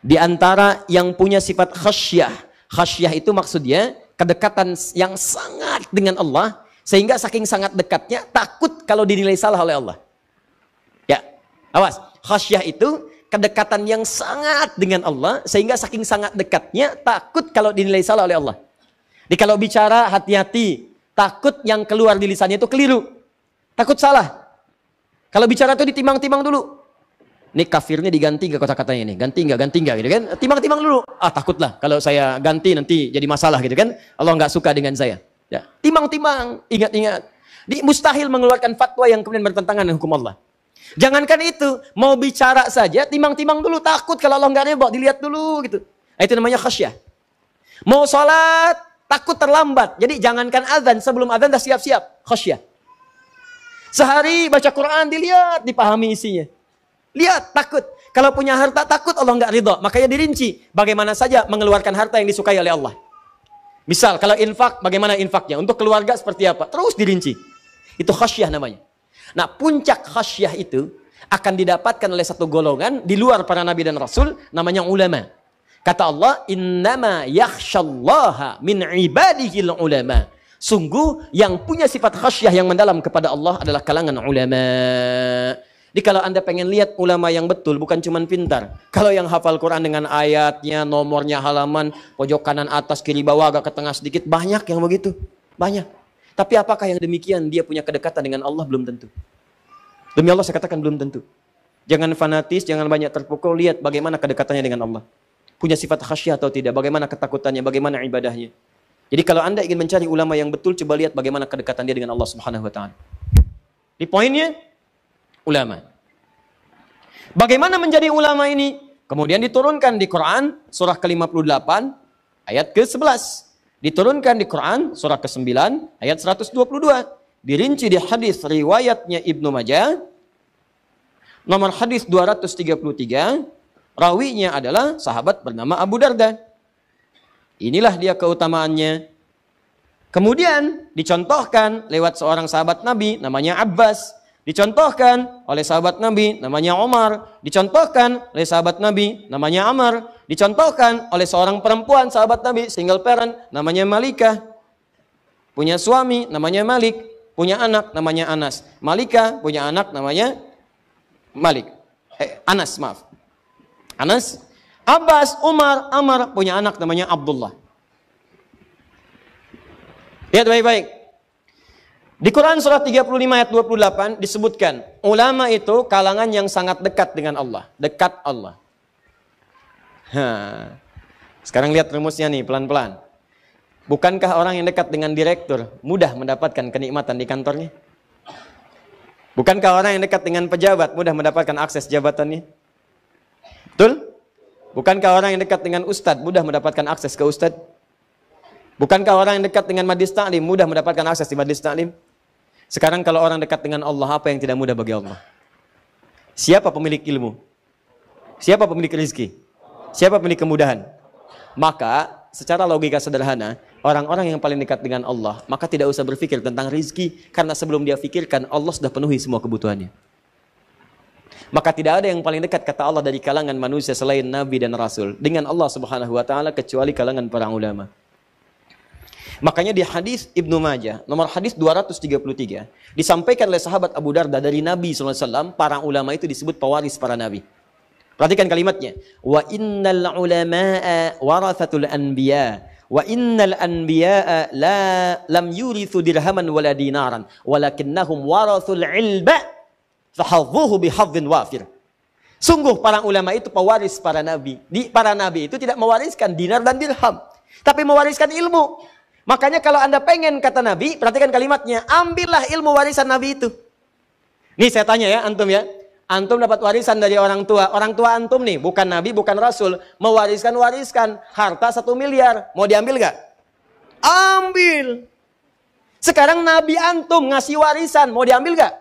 di antara yang punya sifat khasyah. Khasyah itu maksudnya kedekatan yang sangat dengan Allah, sehingga saking sangat dekatnya, takut kalau dinilai salah oleh Allah. Ya, awas. Khasyah itu kedekatan yang sangat dengan Allah, sehingga saking sangat dekatnya, takut kalau dinilai salah oleh Allah. Jadi kalau bicara, hati-hati. Takut yang keluar di lisannya itu keliru. Takut salah. Kalau bicara itu ditimbang-timbang dulu. Ini kafirnya diganti gak kata-katanya ini? Ganti gak gitu kan? Timbang-timbang dulu. Takutlah kalau saya ganti nanti jadi masalah gitu kan? Allah gak suka dengan saya. Ya. Timbang-timbang, ingat-ingat. Mustahil mengeluarkan fatwa yang kemudian bertentangan dengan hukum Allah. Jangankan itu, mau bicara saja, timbang-timbang dulu, takut kalau Allah nggak ridho, dilihat dulu gitu. Itu namanya khasyah. Mau sholat, takut terlambat. Jadi jangankan azan, sebelum azan dah siap-siap, khasyah. Sehari baca Quran, dilihat, dipahami isinya. Lihat, takut. Kalau punya harta takut Allah nggak ridho. Makanya dirinci. Bagaimana saja mengeluarkan harta yang disukai oleh Allah. Misal, kalau infak, bagaimana infaknya? Untuk keluarga seperti apa? Terus dirinci. Itu khasyah namanya. Nah, puncak khasyah itu akan didapatkan oleh satu golongan di luar para nabi dan rasul, namanya ulama. Kata Allah, innama yakhsyallaha min ibadihil ulama. Sungguh yang punya sifat khasyah yang mendalam kepada Allah adalah kalangan ulama. Jadi kalau Anda pengen lihat ulama yang betul, bukan cuma pintar. Kalau yang hafal Quran dengan ayatnya, nomornya, halaman, pojok kanan atas, kiri bawah, agak ke tengah sedikit, banyak yang begitu. Banyak. Tapi apakah yang demikian dia punya kedekatan dengan Allah? Belum tentu. Demi Allah saya katakan belum tentu. Jangan fanatis, jangan banyak terpukul, lihat bagaimana kedekatannya dengan Allah. Punya sifat khasyah atau tidak, bagaimana ketakutannya, bagaimana ibadahnya. Jadi kalau Anda ingin mencari ulama yang betul, coba lihat bagaimana kedekatan dia dengan Allah Subhanahu wa taala. Di poinnya ulama. Bagaimana menjadi ulama ini? Kemudian diturunkan di Quran surah ke-58 ayat ke-11. Diturunkan di Quran surah ke-9 ayat 122. Dirinci di hadis riwayatnya Ibnu Majah nomor hadis 233. Rawinya adalah sahabat bernama Abu Darda. Inilah dia keutamaannya. Kemudian dicontohkan lewat seorang sahabat Nabi namanya Abbas. Dicontohkan oleh sahabat Nabi namanya Umar. Dicontohkan oleh sahabat Nabi namanya Amr. Dicontohkan oleh seorang perempuan sahabat Nabi single parent namanya Malikah. Punya suami namanya Malik. Punya anak namanya Anas. Malikah punya anak namanya Malik. Anas, maaf. Anas. Abbas, Umar, Amr punya anak namanya Abdullah. Lihat baik-baik. Di Quran surah 35 ayat 28 disebutkan, ulama itu kalangan yang sangat dekat dengan Allah. Dekat Allah. Sekarang lihat rumusnya nih, pelan-pelan. Bukankah orang yang dekat dengan direktur mudah mendapatkan kenikmatan di kantornya? Bukankah orang yang dekat dengan pejabat mudah mendapatkan akses jabatannya? Betul? Bukankah orang yang dekat dengan ustadz mudah mendapatkan akses ke ustadz? Bukankah orang yang dekat dengan majlis ta'lim mudah mendapatkan akses di majlis ta'lim? Sekarang kalau orang dekat dengan Allah, apa yang tidak mudah bagi Allah? Siapa pemilik ilmu? Siapa pemilik rezeki? Siapa pemilik kemudahan? Maka secara logika sederhana, orang-orang yang paling dekat dengan Allah, maka tidak usah berpikir tentang rezeki, karena sebelum dia pikirkan, Allah sudah penuhi semua kebutuhannya. Maka tidak ada yang paling dekat kata Allah dari kalangan manusia selain Nabi dan Rasul dengan Allah Subhanahu wa taala kecuali kalangan para ulama. Makanya di hadis Ibnu Majah nomor hadis 233 disampaikan oleh sahabat Abu Darda dari Nabi SAW, para ulama itu disebut pewaris para nabi. Perhatikan kalimatnya. Wa innal ulama'a warathatul anbiya wa innal anbiya'a lam yurithu dirhaman wala dinaran walakinnahum warathul ilma fahadhuhu bihadhin wafir. Sungguh para ulama itu pewaris para nabi. Para nabi itu tidak mewariskan dinar dan dirham, tapi mewariskan ilmu. Makanya kalau Anda pengen kata Nabi, perhatikan kalimatnya, ambillah ilmu warisan Nabi itu. Nih saya tanya ya, antum ya. Antum dapat warisan dari orang tua. Orang tua antum nih, bukan Nabi, bukan Rasul. Mewariskan harta 1 miliar. Mau diambil gak? Ambil. Sekarang Nabi antum ngasih warisan, mau diambil gak?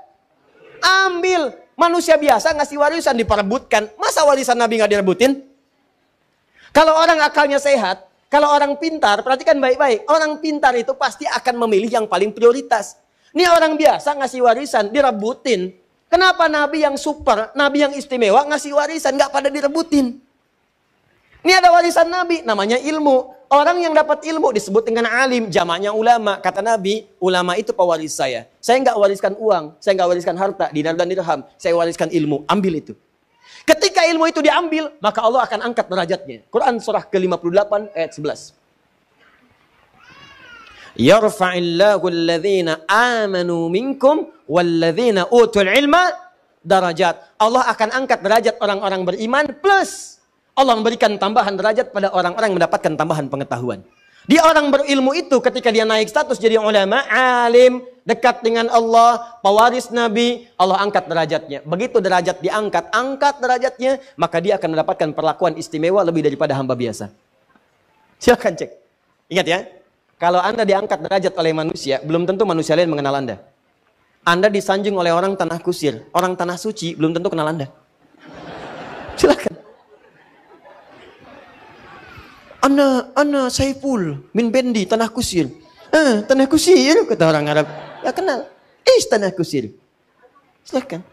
Ambil. Manusia biasa ngasih warisan diperebutkan. Masa warisan Nabi nggak direbutin? Kalau orang akalnya sehat, kalau orang pintar, perhatikan baik-baik. Orang pintar itu pasti akan memilih yang paling prioritas. Ini orang biasa ngasih warisan, direbutin. Kenapa Nabi yang super, Nabi yang istimewa ngasih warisan, nggak pada direbutin? Ini ada warisan Nabi, namanya ilmu. Orang yang dapat ilmu disebut dengan alim, jamaknya ulama. Kata Nabi, ulama itu pewaris saya. Saya nggak wariskan uang, saya nggak wariskan harta, dinar dan dirham. Saya wariskan ilmu, ambil itu. Ketika ilmu itu diambil, maka Allah akan angkat derajatnya. Quran surah ke-58 ayat 11. Yarfa'illahu alladhina amanu minkum walladhina utul ilma darajat. Allah akan angkat derajat orang-orang beriman plus Allah memberikan tambahan derajat pada orang-orang yang mendapatkan tambahan pengetahuan. Di orang berilmu itu ketika dia naik status jadi ulama, alim, dekat dengan Allah, pewaris Nabi, Allah angkat derajatnya. Begitu derajat diangkat, angkat derajatnya, maka dia akan mendapatkan perlakuan istimewa lebih daripada hamba biasa. Silakan cek. Ingat ya, kalau Anda diangkat derajat oleh manusia, belum tentu manusia lain mengenal Anda. Anda disanjung oleh orang tanah kusir, orang tanah suci belum tentu kenal Anda. Silakan. Ana Saiful min Bendi tanah kusir. Tanah kusir kata orang Arab. Ya kenal. Tanah kusir. Silakan.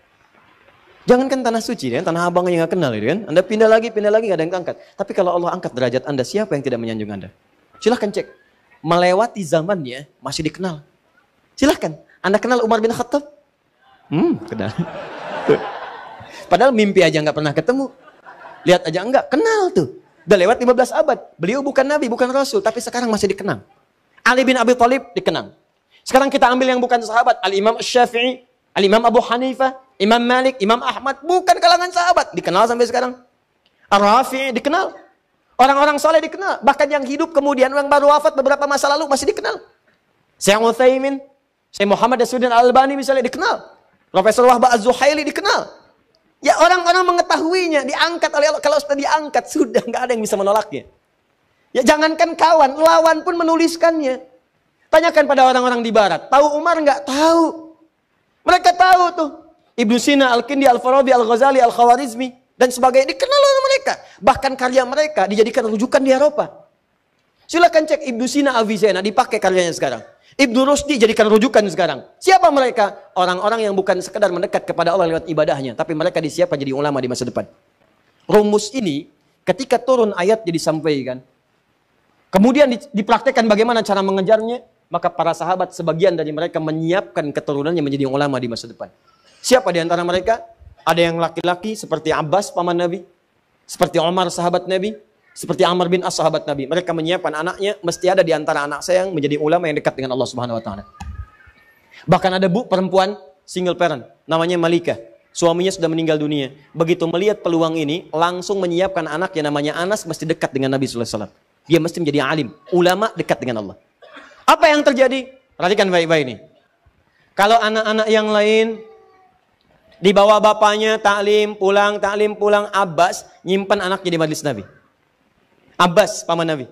Jangankan tanah suci, ya, tanah abang yang nggak kenal, ya, kan? Anda pindah lagi nggak ada yang angkat. Tapi kalau Allah angkat derajat Anda, siapa yang tidak menyanjung Anda? Silahkan cek. Melewati zamannya masih dikenal. Silahkan. Anda kenal Umar bin Khattab? Kenal. Padahal mimpi aja nggak pernah ketemu. Lihat aja enggak, kenal tuh. Udah lewat 15 abad. Beliau bukan nabi, bukan rasul, tapi sekarang masih dikenang. Ali bin Abi Thalib dikenang. Sekarang kita ambil yang bukan sahabat, Al-Imam Syafi'i, Al-Imam Abu Hanifah, Imam Malik, Imam Ahmad, bukan kalangan sahabat, dikenal sampai sekarang. Ar-Rafi'i dikenal. Orang-orang soleh dikenal. Bahkan yang hidup kemudian, yang baru wafat beberapa masa lalu masih dikenal. Syekh Utsaimin, Syekh Muhammad Nasruddin Al-Albani misalnya dikenal. Profesor Wahbah Az-Zuhaili dikenal. Ya orang-orang mengetahuinya, diangkat oleh Allah. Kalau sudah diangkat, sudah nggak ada yang bisa menolaknya. Ya jangankan kawan, lawan pun menuliskannya. Tanyakan pada orang-orang di barat, tahu Umar nggak? Tahu. Mereka tahu tuh. Ibnu Sina, Al-Kindi, Al-Farabi, Al-Ghazali, Al-Khawarizmi, dan sebagainya dikenal oleh mereka. Bahkan karya mereka dijadikan rujukan di Eropa. Silakan cek Ibnu Sina, Avicenna, dipakai karyanya sekarang. Ibnu Rusdi jadikan rujukan sekarang. Siapa mereka? Orang-orang yang bukan sekedar mendekat kepada Allah lewat ibadahnya, tapi mereka disiapkan jadi ulama di masa depan. Rumus ini ketika turun ayat jadi sampaikan, kemudian dipraktekkan bagaimana cara mengejarnya, maka para sahabat sebagian dari mereka menyiapkan keturunannya menjadi ulama di masa depan. Siapa di antara mereka? Ada yang laki-laki seperti Abbas paman Nabi, seperti Umar sahabat Nabi, seperti Amr bin As sahabat Nabi. Mereka menyiapkan anaknya, mesti ada di antara anak saya yang menjadi ulama yang dekat dengan Allah Subhanahu wa taala. Bahkan ada perempuan single parent, namanya Malika. Suaminya sudah meninggal dunia. Begitu melihat peluang ini, langsung menyiapkan anak yang namanya Anas mesti dekat dengan Nabi sallallahu alaihi wasallam. Dia mesti menjadi alim, ulama dekat dengan Allah. Apa yang terjadi? Perhatikan baik-baik ini. Kalau anak-anak yang lain dibawa bapaknya taklim pulang, Abbas nyimpan anaknya di majelis Nabi. Abbas, paman Nabi.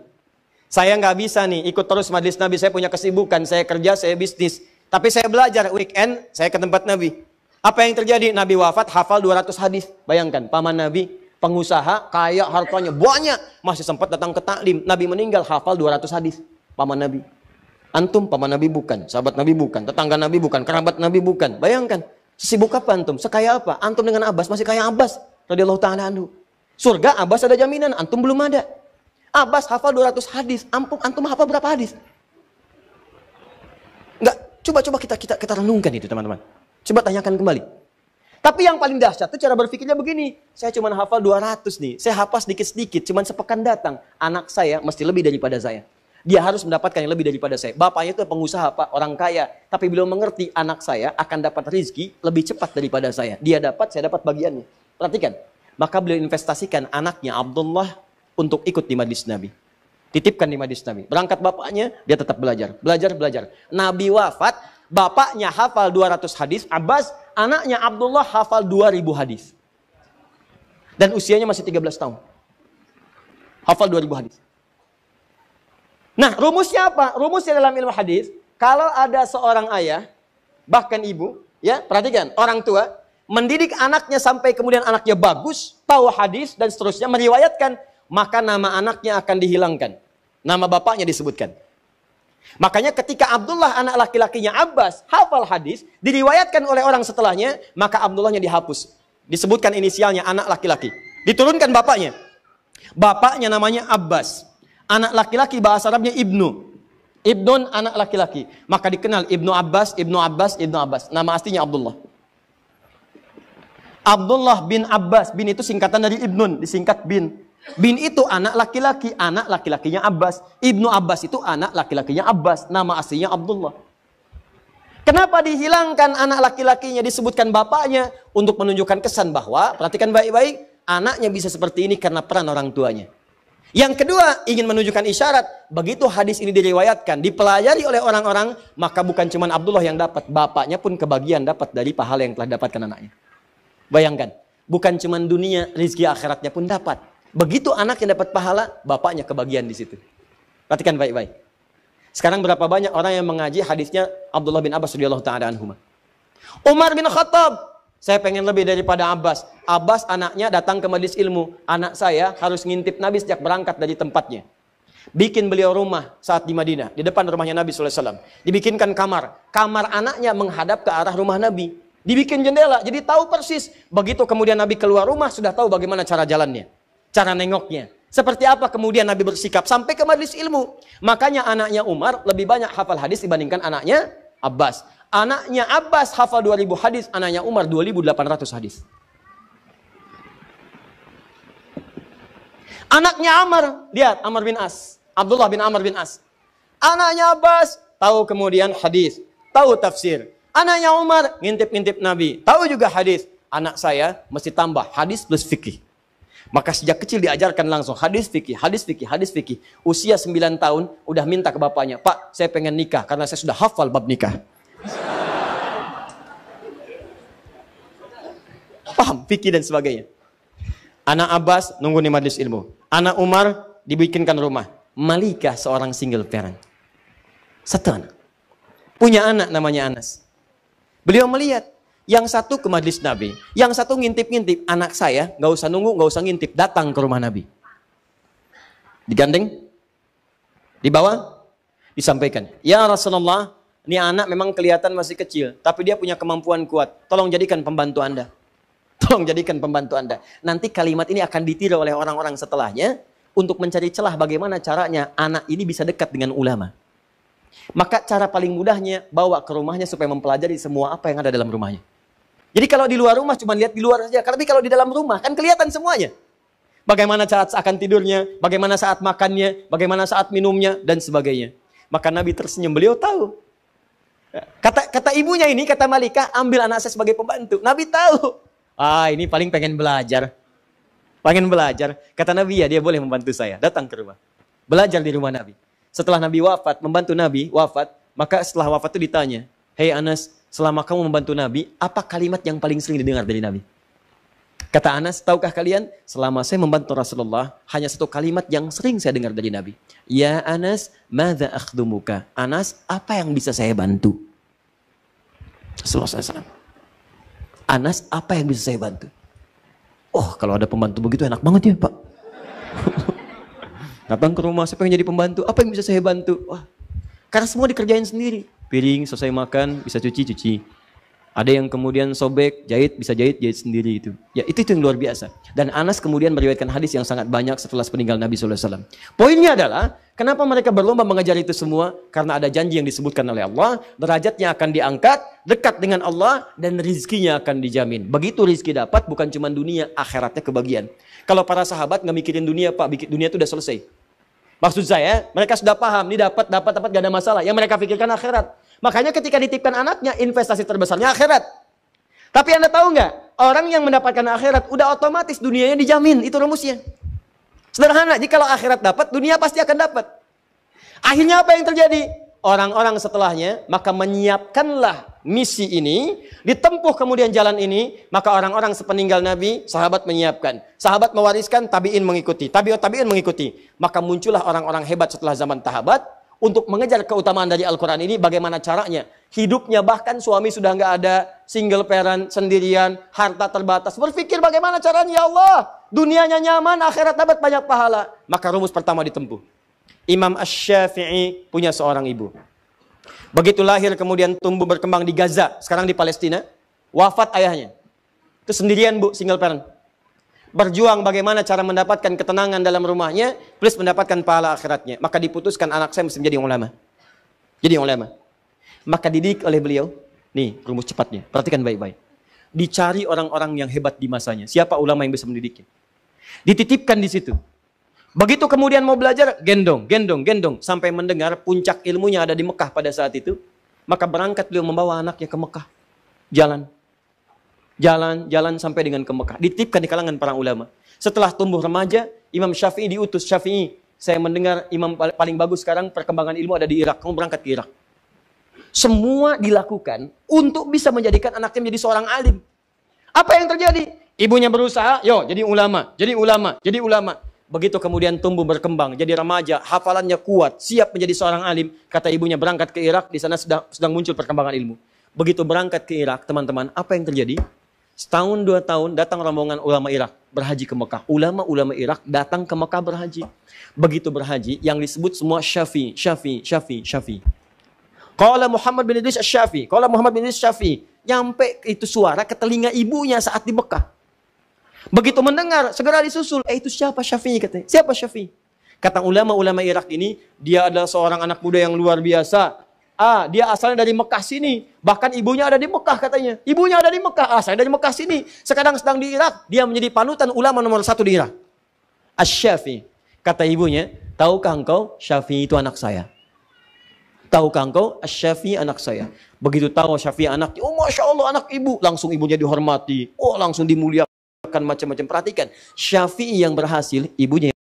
Saya nggak bisa nih ikut terus majelis Nabi. Saya punya kesibukan, saya kerja, saya bisnis. Tapi saya belajar, weekend saya ke tempat Nabi. Apa yang terjadi? Nabi wafat, hafal 200 hadis. Bayangkan, paman Nabi, pengusaha, kaya, hartanya banyak. Masih sempat datang ke taklim. Nabi meninggal, hafal 200 hadis. Paman Nabi. Antum, paman Nabi bukan, sahabat Nabi bukan, tetangga Nabi bukan, kerabat Nabi bukan. Bayangkan, sibuk apa antum? Sekaya apa? Antum dengan Abbas masih kaya Abbas radhiyallahu ta'ala anhu. Surga Abbas ada jaminan, antum belum ada. Abbas hafal 200 hadis. Antum hafal berapa hadis? Enggak, coba kita renungkan itu, teman-teman. Coba tanyakan kembali. Tapi yang paling dahsyat itu cara berpikirnya begini. Saya cuma hafal 200 nih. Saya hafal sedikit-sedikit, cuma sepekan datang. Anak saya mesti lebih daripada saya. Dia harus mendapatkan yang lebih daripada saya. Bapaknya itu pengusaha, Pak, orang kaya. Tapi beliau mengerti anak saya akan dapat rezeki lebih cepat daripada saya. Dia dapat, saya dapat bagiannya. Perhatikan. Maka beliau investasikan anaknya Abdullah untuk ikut di majelis Nabi. Titipkan di majelis Nabi. Berangkat bapaknya, dia tetap belajar. Belajar. Nabi wafat, bapaknya hafal 200 hadis. Abbas, anaknya Abdullah hafal 2000 hadis. Dan usianya masih 13 tahun. Hafal 2000 hadis. Nah, rumusnya apa? Rumusnya dalam ilmu hadis, kalau ada seorang ayah, bahkan ibu, ya, perhatikan, orang tua, mendidik anaknya sampai kemudian anaknya bagus, tahu hadis, dan seterusnya, meriwayatkan, maka nama anaknya akan dihilangkan. Nama bapaknya disebutkan. Makanya ketika Abdullah anak laki-lakinya Abbas hafal hadis, diriwayatkan oleh orang setelahnya, maka Abdullahnya dihapus. Disebutkan inisialnya anak laki-laki. Diturunkan bapaknya. Bapaknya namanya Abbas. Anak laki-laki bahasa Arabnya Ibnu. Ibnun anak laki-laki. Maka dikenal Ibnu Abbas, Ibnu Abbas, Ibnu Abbas. Nama aslinya Abdullah. Abdullah bin Abbas. Bin itu singkatan dari Ibnun, disingkat bin. Bin itu anak laki-lakinya Abbas. Ibnu Abbas itu anak laki-lakinya Abbas. Nama aslinya Abdullah. Kenapa dihilangkan anak laki-lakinya, disebutkan bapaknya? Untuk menunjukkan kesan bahwa, perhatikan baik-baik, anaknya bisa seperti ini karena peran orang tuanya. Yang kedua, ingin menunjukkan isyarat, begitu hadis ini diriwayatkan, dipelajari oleh orang-orang, maka bukan cuma Abdullah yang dapat, bapaknya pun kebagian dapat dari pahala yang telah dapatkan anaknya. Bayangkan, bukan cuma dunia, rezeki akhiratnya pun dapat. Begitu anak yang dapat pahala, bapaknya kebagian di situ. Perhatikan baik-baik. Sekarang berapa banyak orang yang mengaji hadisnya Abdullah bin Abbas radhiyallahu ta'ala anhuma. Umar bin Khattab, saya pengen lebih daripada Abbas. Abbas anaknya datang ke majelis ilmu. Anak saya harus ngintip Nabi sejak berangkat dari tempatnya. Bikin beliau rumah saat di Madinah. Di depan rumahnya Nabi SAW. Dibikinkan kamar. Kamar anaknya menghadap ke arah rumah Nabi. Dibikin jendela. Jadi tahu persis. Begitu kemudian Nabi keluar rumah, sudah tahu bagaimana cara jalannya. Cara nengoknya. Seperti apa kemudian Nabi bersikap sampai ke majelis ilmu. Makanya anaknya Umar lebih banyak hafal hadis dibandingkan anaknya Abbas. Anaknya Abbas hafal 2000 hadis, anaknya Umar 2800 hadis. Anaknya Amr, lihat Amr bin As, Abdullah bin Amr bin As. Anaknya Abbas tahu kemudian hadis, tahu tafsir. Anaknya Umar ngintip-ngintip Nabi, tahu juga hadis. Anak saya mesti tambah hadis plus fikih. Maka sejak kecil diajarkan langsung hadis fikih, hadis fikih, hadis fikih. Usia 9 tahun udah minta ke bapaknya, "Pak, saya pengen nikah karena saya sudah hafal bab nikah." Paham fikih dan sebagainya. Anak Abbas nunggu di majelis ilmu. Anak Umar dibikinkan rumah. Malikah seorang single parent. Satu anak. Punya anak namanya Anas. Beliau melihat yang satu ke majelis Nabi, yang satu ngintip-ngintip. Anak saya nggak usah nunggu, nggak usah ngintip, datang ke rumah Nabi. Digandeng, dibawa, disampaikan. Ya Rasulullah, ini anak memang kelihatan masih kecil, tapi dia punya kemampuan kuat. Tolong jadikan pembantu Anda. Tolong jadikan pembantu Anda. Nanti kalimat ini akan ditiru oleh orang-orang setelahnya untuk mencari celah bagaimana caranya anak ini bisa dekat dengan ulama. Maka cara paling mudahnya bawa ke rumahnya supaya mempelajari semua apa yang ada dalam rumahnya. Jadi kalau di luar rumah cuma lihat di luar saja. Tapi kalau di dalam rumah kan kelihatan semuanya. Bagaimana saat akan tidurnya, bagaimana saat makannya, bagaimana saat minumnya, dan sebagainya. Maka Nabi tersenyum, beliau tahu. Kata ibunya ini, kata Malikah, ambil anak saya sebagai pembantu. Nabi tahu. Ini paling pengen belajar. Pengen belajar. Kata Nabi, ya dia boleh membantu saya. Datang ke rumah. Belajar di rumah Nabi. Setelah Nabi wafat, membantu Nabi wafat, maka setelah wafat itu ditanya, "Hei Anas, selama kamu membantu Nabi, apa kalimat yang paling sering didengar dari Nabi?" Kata Anas, "Tahukah kalian, selama saya membantu Rasulullah, hanya satu kalimat yang sering saya dengar dari Nabi. Ya Anas, madza akhdumuka?" Anas, apa yang bisa saya bantu? Rasulullah SAW. Anas, apa yang bisa saya bantu? Oh, kalau ada pembantu begitu enak banget ya, Pak. Datang ke rumah, saya pengen jadi pembantu. Apa yang bisa saya bantu? Wah, karena semua dikerjain sendiri. Piring, selesai makan, bisa cuci. Ada yang kemudian sobek, jahit, bisa jahit sendiri itu. Ya, itu yang luar biasa. Dan Anas kemudian meriwayatkan hadis yang sangat banyak setelah peninggal Nabi SAW. Poinnya adalah, kenapa mereka berlomba mengajar itu semua? Karena ada janji yang disebutkan oleh Allah, derajatnya akan diangkat, dekat dengan Allah, dan rizkinya akan dijamin. Begitu rizki dapat, bukan cuma dunia, akhiratnya kebagian. Kalau para sahabat nggak mikirin dunia, Pak, dunia itu udah selesai. Maksud saya, mereka sudah paham, ini dapat, gak ada masalah. Yang mereka pikirkan akhirat. Makanya ketika dititipkan anaknya, investasi terbesarnya akhirat. Tapi Anda tahu nggak? Orang yang mendapatkan akhirat, udah otomatis dunianya dijamin. Itu rumusnya. Sederhana, jika akhirat dapat, dunia pasti akan dapat. Akhirnya apa yang terjadi? Orang-orang setelahnya, maka menyiapkanlah misi ini, ditempuh kemudian jalan ini, maka orang-orang sepeninggal Nabi, sahabat menyiapkan. Sahabat mewariskan, tabi'in mengikuti. Tabi'in mengikuti. Maka muncullah orang-orang hebat setelah zaman sahabat, untuk mengejar keutamaan dari Al-Quran ini, bagaimana caranya? Hidupnya bahkan suami sudah nggak ada, single parent, sendirian, harta terbatas. Berpikir bagaimana caranya, ya Allah, dunianya nyaman, akhirat dapat banyak pahala. Maka rumus pertama ditempuh. Imam Asy-Syafi'i punya seorang ibu. Begitu lahir kemudian tumbuh berkembang di Gaza, sekarang di Palestina, wafat ayahnya. Itu sendirian bu, single parent. Berjuang bagaimana cara mendapatkan ketenangan dalam rumahnya, plus mendapatkan pahala akhiratnya. Maka diputuskan anak saya mesti menjadi ulama. Jadi ulama. Maka dididik oleh beliau, nih rumus cepatnya, perhatikan baik-baik. Dicari orang-orang yang hebat di masanya. Siapa ulama yang bisa mendidiknya? Dititipkan di situ. Begitu kemudian mau belajar, gendong, sampai mendengar puncak ilmunya ada di Mekah pada saat itu. Maka berangkat beliau membawa anaknya ke Mekah. Jalan sampai dengan ke Mekah. Dititipkan di kalangan para ulama. Setelah tumbuh remaja, Imam Syafi'i diutus. Syafi'i, saya mendengar imam paling bagus sekarang perkembangan ilmu ada di Irak. Kamu berangkat ke Irak. Semua dilakukan untuk bisa menjadikan anaknya menjadi seorang alim. Apa yang terjadi? Ibunya berusaha, jadi ulama. Begitu kemudian tumbuh berkembang, jadi remaja, hafalannya kuat, siap menjadi seorang alim. Kata ibunya berangkat ke Irak, di sana sedang muncul perkembangan ilmu. Begitu berangkat ke Irak, teman-teman, apa yang terjadi? Setahun, 2 tahun, datang rombongan ulama Irak berhaji ke Mekah. Ulama-ulama Irak datang ke Mekah berhaji. Begitu berhaji, yang disebut semua Syafi'i. Qala Muhammad bin Idris Asy-Syafi'i. Qala Muhammad bin Idris Asy-Syafi'i. Nyampe itu suara ke telinga ibunya saat di Mekah. Begitu mendengar, segera disusul. Itu siapa Syafi'i katanya? Siapa Syafi'i? Kata ulama-ulama Irak ini, dia adalah seorang anak muda yang luar biasa. Dia asalnya dari Mekah sini. Bahkan ibunya ada di Mekah katanya. Ibunya ada di Mekah. Saya dari Mekah sini. Sekarang sedang di Irak. Dia menjadi panutan ulama nomor 1 di Irak. Asy-Syafi'i. Kata ibunya, tahukah engkau Syafi'i itu anak saya? Tahukah engkau Asy-Syafi'i anak saya? Begitu tahu Syafi'i anak, oh Masya Allah anak ibu. Langsung ibunya dihormati. Oh langsung dimuliakan macam-macam. Perhatikan, Syafi'i yang berhasil, ibunya.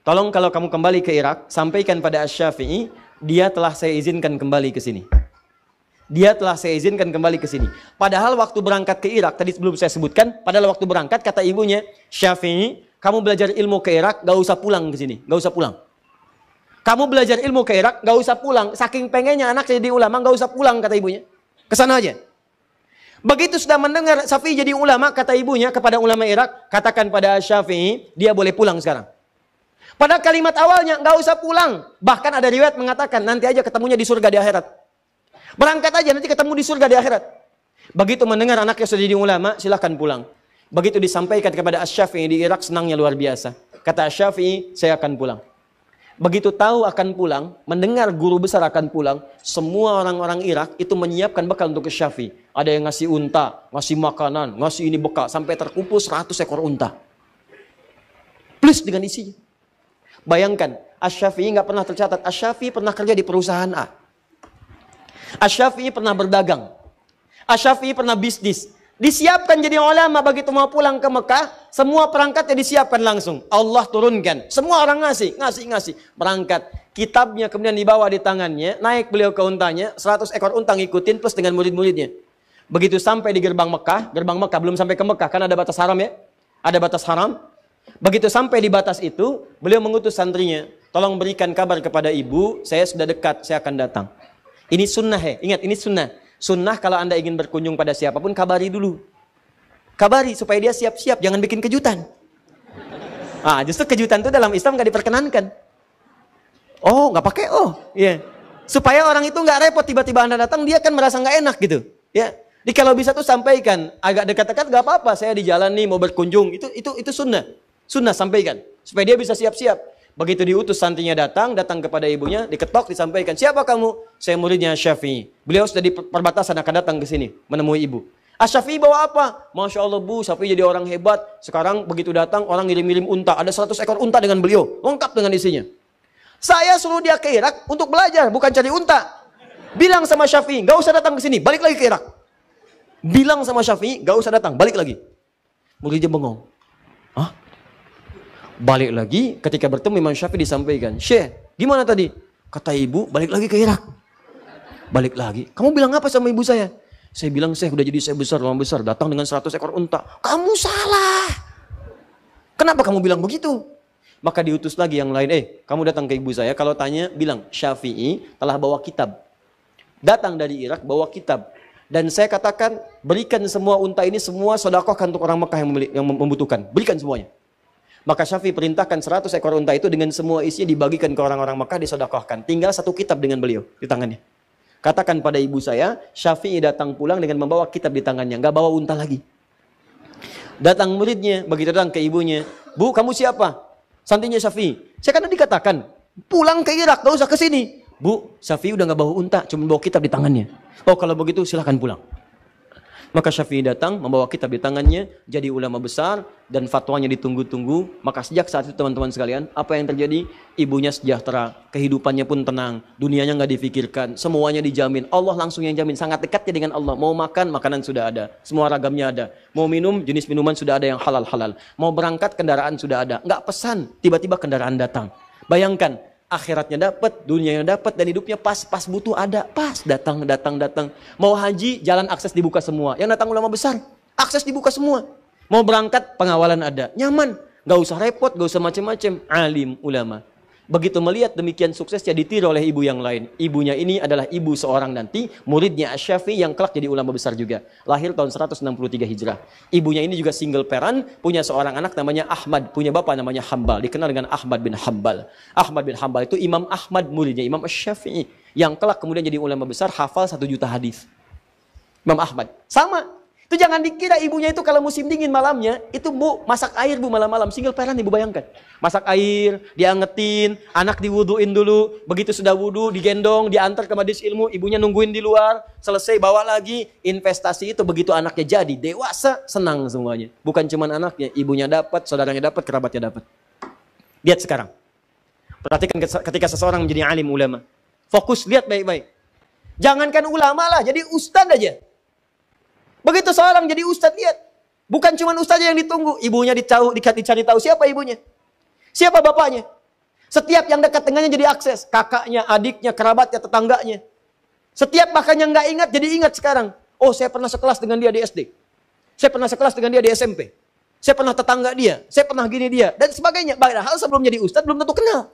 Tolong kalau kamu kembali ke Irak, sampaikan pada Asy-Syafi'i, dia telah saya izinkan kembali ke sini. Dia telah saya izinkan kembali ke sini. Padahal waktu berangkat ke Irak, tadi sebelum saya sebutkan, padahal waktu berangkat kata ibunya, Syafi'i, kamu belajar ilmu ke Irak, gak usah pulang ke sini. Gak usah pulang. Kamu belajar ilmu ke Irak, gak usah pulang. Saking pengennya anak jadi ulama, gak usah pulang kata ibunya. Kesana aja. Begitu sudah mendengar Syafi'i jadi ulama, kata ibunya kepada ulama Irak, katakan pada Syafi'i, dia boleh pulang sekarang. Pada kalimat awalnya, nggak usah pulang. Bahkan ada riwayat mengatakan, nanti aja ketemunya di surga di akhirat. Berangkat aja, nanti ketemu di surga di akhirat. Begitu mendengar anaknya sudah jadi ulama, silahkan pulang. Begitu disampaikan kepada Asy-Syafi'i di Irak, senangnya luar biasa. Kata Asy-Syafi'i, saya akan pulang. Begitu tahu akan pulang, mendengar guru besar akan pulang, semua orang-orang Irak itu menyiapkan bekal untuk Syafi'i. Ada yang ngasih unta, ngasih makanan, ngasih ini bekal, sampai terkumpul 100 ekor unta. Plus dengan isinya. Bayangkan, Asy-Syafi'i nggak pernah tercatat. Asy-Syafi'i pernah kerja di perusahaan A. Asy-Syafi'i pernah berdagang. Asy-Syafi'i pernah bisnis. Disiapkan jadi ulama, begitu mau pulang ke Mekah, semua perangkatnya disiapkan langsung. Allah turunkan. Semua orang ngasih. Berangkat. Kitabnya kemudian dibawa di tangannya, naik beliau ke untanya, 100 ekor unta ngikutin plus dengan murid-muridnya. Begitu sampai di gerbang Mekah belum sampai ke Mekah, kan ada batas haram ya? Ada batas haram. Begitu sampai di batas itu, beliau mengutus santrinya, tolong berikan kabar kepada ibu, saya sudah dekat, saya akan datang. Ini sunnah ya, ingat ini sunnah. Sunnah kalau anda ingin berkunjung pada siapapun, kabari dulu. Kabari supaya dia siap-siap, jangan bikin kejutan. Justru kejutan itu dalam Islam nggak diperkenankan. Oh, nggak pakai iya. Supaya orang itu nggak repot, tiba-tiba anda datang, dia kan merasa nggak enak gitu. Ya. Jadi kalau bisa tuh sampaikan, agak dekat-dekat nggak apa-apa, saya di jalan nih mau berkunjung, itu sunnah. Sunnah sampaikan, supaya dia bisa siap-siap. Begitu diutus santrinya datang kepada ibunya, diketok, disampaikan, siapa kamu? Saya muridnya Syafi'i. Beliau sudah di perbatasan akan datang ke sini, menemui ibu. Syafi'i bawa apa? Masya Allah Bu, Syafi'i jadi orang hebat. Sekarang begitu datang, orang ngirim-ngirim unta. Ada 100 ekor unta dengan beliau, lengkap dengan isinya. Saya suruh dia ke Irak untuk belajar, bukan cari unta. Bilang sama Syafi'i, gak usah datang ke sini, balik lagi ke Irak. Bilang sama Syafi'i, gak usah datang, balik lagi. Muridnya bengong. Balik lagi, ketika bertemu Imam Syafi'i disampaikan, Syekh, gimana tadi? Kata ibu, balik lagi ke Irak. Balik lagi. Kamu bilang apa sama ibu saya? Saya bilang, Syekh, udah jadi saya besar, lama besar, datang dengan 100 ekor unta. Kamu salah. Kenapa kamu bilang begitu? Maka diutus lagi yang lain, kamu datang ke ibu saya, kalau tanya, bilang, Syafi'i telah bawa kitab. Datang dari Irak, bawa kitab. Dan saya katakan, berikan semua unta ini, semua sedekahkan untuk orang Mekah yang membutuhkan. Berikan semuanya. Maka Syafi'i perintahkan 100 ekor unta itu dengan semua isinya dibagikan ke orang-orang Mekah, disedekahkan. Tinggal 1 kitab dengan beliau di tangannya. Katakan pada ibu saya, Syafi'i datang pulang dengan membawa kitab di tangannya, nggak bawa unta lagi. Datang muridnya, begitu datang ke ibunya, Bu, kamu siapa? Santrinya Syafi'i. Saya kan dikatakan, pulang ke Irak, nggak usah ke sini. Bu, Syafi'i udah nggak bawa unta, cuma bawa kitab di tangannya. Oh, kalau begitu silahkan pulang. Maka Syafi'i datang, membawa kitab di tangannya, jadi ulama besar, dan fatwanya ditunggu-tunggu. Maka sejak saat itu teman-teman sekalian, apa yang terjadi? Ibunya sejahtera, kehidupannya pun tenang, dunianya nggak difikirkan, semuanya dijamin. Allah langsung yang jamin, sangat dekatnya dengan Allah. Mau makan, makanan sudah ada, semua ragamnya ada. Mau minum, jenis minuman sudah ada yang halal-halal. Mau berangkat, kendaraan sudah ada. Nggak pesan, tiba-tiba kendaraan datang. Bayangkan, akhiratnya dapat, dunianya dapat, dan hidupnya pas butuh ada, pas datang. Mau haji, jalan akses dibuka semua. Yang datang ulama besar, akses dibuka semua. Mau berangkat, pengawalan ada, nyaman, gak usah repot, gak usah macam-macam. Alim ulama. Begitu melihat demikian suksesnya ditiru oleh ibu yang lain. Ibunya ini adalah ibu seorang nanti, muridnya Asy-Syafi'i yang kelak jadi ulama besar juga. Lahir tahun 163 Hijrah. Ibunya ini juga single parent, punya seorang anak namanya Ahmad, punya bapak namanya Hambal, dikenal dengan Ahmad bin Hambal. Ahmad bin Hambal itu Imam Ahmad muridnya Imam Asy-Syafi'i, yang kelak kemudian jadi ulama besar, hafal 1 juta hadis. Imam Ahmad. Sama. Itu jangan dikira ibunya itu kalau musim dingin malamnya, itu bu, masak air bu malam-malam. Single parent ibu bayangkan. Masak air, diangetin, anak diwuduin dulu. Begitu sudah wudu, digendong, diantar ke majelis ilmu. Ibunya nungguin di luar, selesai bawa lagi. Investasi itu begitu anaknya jadi dewasa, senang semuanya. Bukan cuma anaknya, ibunya dapat, saudaranya dapat, kerabatnya dapat. Lihat sekarang. Perhatikan ketika seseorang menjadi alim ulama. Fokus, lihat baik-baik. Jangankan ulama lah, jadi ustadz aja. Begitu seorang jadi ustadz, lihat. Bukan cuma ustadznya yang ditunggu. Ibunya dicari tahu siapa ibunya. Siapa bapaknya. Setiap yang dekat dengannya jadi akses. Kakaknya, adiknya, kerabatnya, tetangganya. Setiap bahkan yang nggak ingat, jadi ingat sekarang. Oh, saya pernah sekelas dengan dia di SD. Saya pernah sekelas dengan dia di SMP. Saya pernah tetangga dia. Saya pernah gini dia. Dan sebagainya. Padahal sebelum jadi ustadz, belum tentu kenal.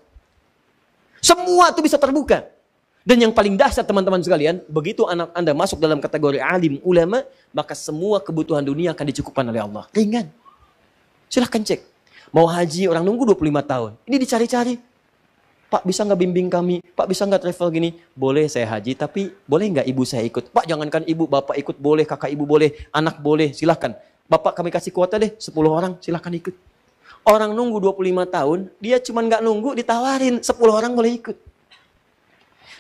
Semua itu bisa terbuka. Dan yang paling dahsyat teman-teman sekalian, begitu anak Anda masuk dalam kategori alim ulama, maka semua kebutuhan dunia akan dicukupkan oleh Allah. Ringan. Silahkan cek. Mau haji, orang nunggu 25 tahun. Ini dicari-cari. Pak, bisa nggak bimbing kami? Pak, bisa nggak travel gini? Boleh saya haji, tapi boleh nggak ibu saya ikut? Pak, jangankan ibu, bapak ikut boleh, kakak ibu boleh, anak boleh, silahkan. Bapak kami kasih kuota deh, 10 orang, silahkan ikut. Orang nunggu 25 tahun, dia cuma nggak nunggu, ditawarin, 10 orang boleh ikut.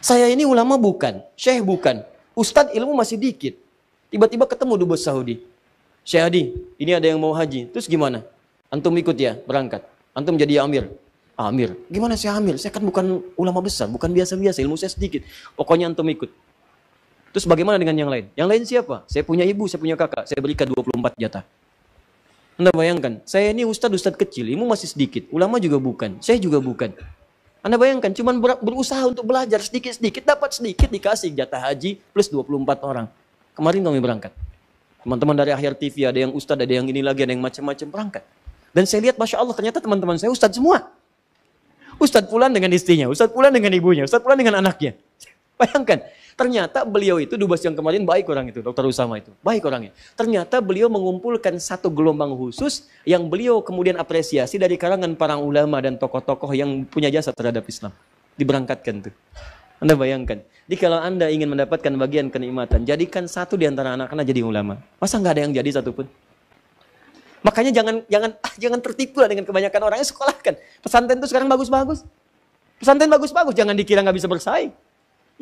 Saya ini ulama bukan, syekh bukan, ustadz ilmu masih dikit. Tiba-tiba ketemu dubes Saudi. Syekh Hadi, ini ada yang mau haji. Terus gimana? Antum ikut ya, berangkat. Antum jadi amir. Amir, gimana saya amir? Saya kan bukan ulama besar, bukan biasa-biasa, ilmu saya sedikit. Pokoknya antum ikut. Terus bagaimana dengan yang lain? Yang lain siapa? Saya punya ibu, saya punya kakak. Saya berikan 24 jatah. Anda bayangkan, saya ini ustadz kecil, ilmu masih sedikit. Ulama juga bukan, saya juga bukan. Anda bayangkan, cuma berusaha untuk belajar sedikit-sedikit, dapat sedikit, dikasih jatah haji plus 24 orang. Kemarin kami berangkat. Teman-teman dari Akhir TV, ada yang ustadz, ada yang ini lagi, ada yang macam-macam berangkat. Dan saya lihat, Masya Allah, ternyata teman-teman saya ustadz semua. Ustadz Fulan dengan istrinya, Ustadz Fulan dengan ibunya, Ustadz Fulan dengan anaknya. Bayangkan, ternyata beliau itu, dubes yang kemarin baik orang itu, Dr. Usama itu. Baik orangnya. Ternyata beliau mengumpulkan satu gelombang khusus yang beliau kemudian apresiasi dari kalangan para ulama dan tokoh-tokoh yang punya jasa terhadap Islam. Diberangkatkan tuh. Anda bayangkan. Jadi kalau Anda ingin mendapatkan bagian kenikmatan, jadikan satu di antara anak-anak jadi ulama. Masa nggak ada yang jadi satupun? Makanya jangan tertipu lah dengan kebanyakan orang yang sekolahkan. Pesantren itu sekarang bagus-bagus. Pesantren bagus-bagus, jangan dikira nggak bisa bersaing.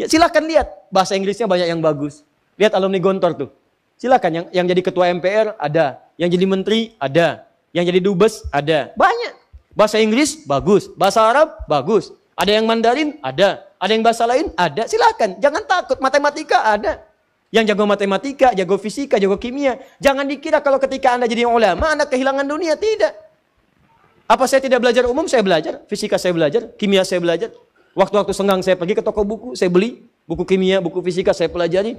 Ya silakan lihat, bahasa Inggrisnya banyak yang bagus. Lihat alumni Gontor tuh. Silakan yang jadi ketua MPR ada, yang jadi menteri ada, yang jadi dubes ada. Banyak. Bahasa Inggris bagus, bahasa Arab bagus. Ada yang Mandarin ada yang bahasa lain ada. Silakan, jangan takut, matematika ada. Yang jago matematika, jago fisika, jago kimia. Jangan dikira kalau ketika Anda jadi ulama, Anda kehilangan dunia. Tidak. Apa saya tidak belajar umum? Saya belajar. Fisika saya belajar. Kimia saya belajar. Waktu-waktu senggang saya pergi ke toko buku. Saya beli buku kimia, buku fisika saya pelajari.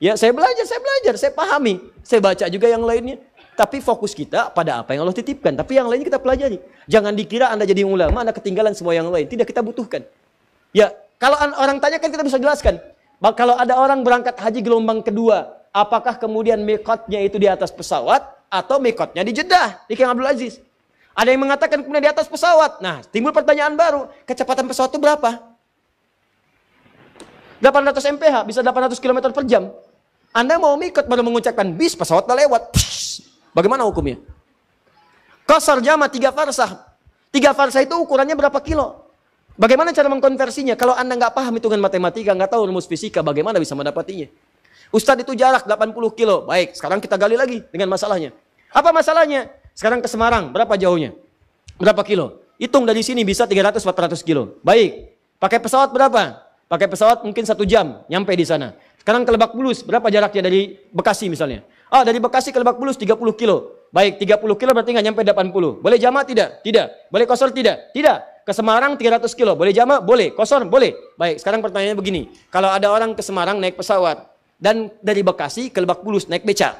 Ya saya belajar. Saya pahami. Saya baca juga yang lainnya. Tapi fokus kita pada apa yang Allah titipkan. Tapi yang lainnya kita pelajari. Jangan dikira Anda jadi ulama, Anda ketinggalan semua yang lain. Tidak, kita butuhkan. Ya, kalau orang tanya kan kita bisa jelaskan. Kalau ada orang berangkat haji gelombang kedua, apakah kemudian mikotnya itu di atas pesawat atau mikotnya di Jeddah, di King Abdul Aziz? Ada yang mengatakan kemudian di atas pesawat. Nah, timbul pertanyaan baru, kecepatan pesawat itu berapa? 800 mph, bisa 800 km per jam. Anda mau mikot baru mengucapkan bis, pesawat udah lewat. Psh, bagaimana hukumnya? Qasar jama 3 farsah. 3 farsah itu ukurannya berapa kilo? Bagaimana cara mengkonversinya? Kalau Anda nggak paham hitungan matematika, nggak tahu rumus fisika, bagaimana bisa mendapatinya? Ustadz itu jarak 80 kilo. Baik, sekarang kita gali lagi dengan masalahnya. Apa masalahnya? Sekarang ke Semarang, berapa jauhnya? Berapa kilo? Hitung dari sini bisa 300-400 kilo. Baik, pakai pesawat berapa? Pakai pesawat mungkin 1 jam, nyampe di sana. Sekarang ke Lebak Bulus, berapa jaraknya dari Bekasi misalnya? Dari Bekasi ke Lebak Bulus 30 kilo. Baik, 30 kilo berarti nggak nyampe 80. Boleh jamaah tidak? Tidak. Boleh qasar tidak? Tidak. Ke Semarang 300 kilo. Boleh jamaah? Boleh. Qasar? Boleh. Baik, sekarang pertanyaannya begini. Kalau ada orang ke Semarang naik pesawat. Dan dari Bekasi ke Lebak Bulus naik beca.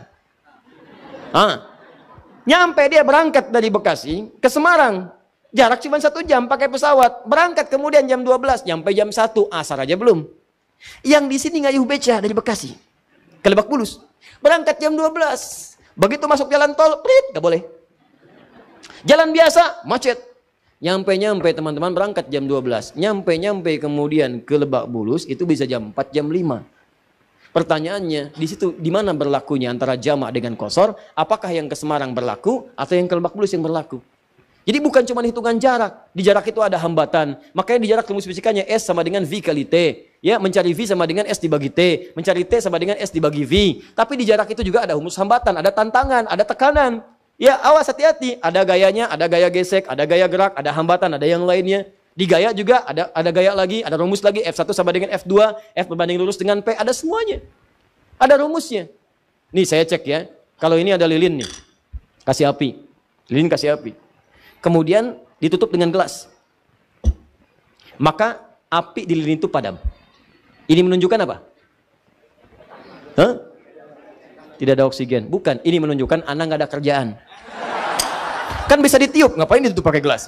Nyampe dia berangkat dari Bekasi ke Semarang. Jarak cuma 1 jam pakai pesawat. Berangkat kemudian jam 12, nyampe jam 1, asar aja belum. Yang di sini ngayuh beca dari Bekasi ke Lebak Bulus. Berangkat jam 12. Begitu masuk jalan tol, prit, gak boleh. Jalan biasa, macet. Nyampe teman-teman berangkat jam 12. Nyampe kemudian ke Lebak Bulus itu bisa jam 4, jam 5. Pertanyaannya, di situ di mana berlakunya antara jamak dengan qashar? Apakah yang ke Semarang berlaku atau yang ke Lebak Bulus yang berlaku? Jadi bukan cuma hitungan jarak. Di jarak itu ada hambatan. Makanya di jarak rumus fisikanya S sama dengan V kali T. Ya, mencari V sama dengan S dibagi T. Mencari T sama dengan S dibagi V. Tapi di jarak itu juga ada rumus hambatan, ada tantangan, ada tekanan. Ya, awas hati-hati. Ada gayanya, ada gaya gesek, ada gaya gerak, ada hambatan, ada yang lainnya. Di gaya juga ada gaya lagi, ada rumus lagi. F1 sama dengan F2, F berbanding lurus dengan P. Ada semuanya. Ada rumusnya. Nih saya cek ya. Kalau ini ada lilin nih. Kasih api. Lilin kasih api. Kemudian ditutup dengan gelas. Maka api di lilin itu padam. Ini menunjukkan apa? Hah? Tidak ada oksigen. Bukan, ini menunjukkan Anda nggak ada kerjaan. Kan bisa ditiup, ngapain ditutup pakai gelas?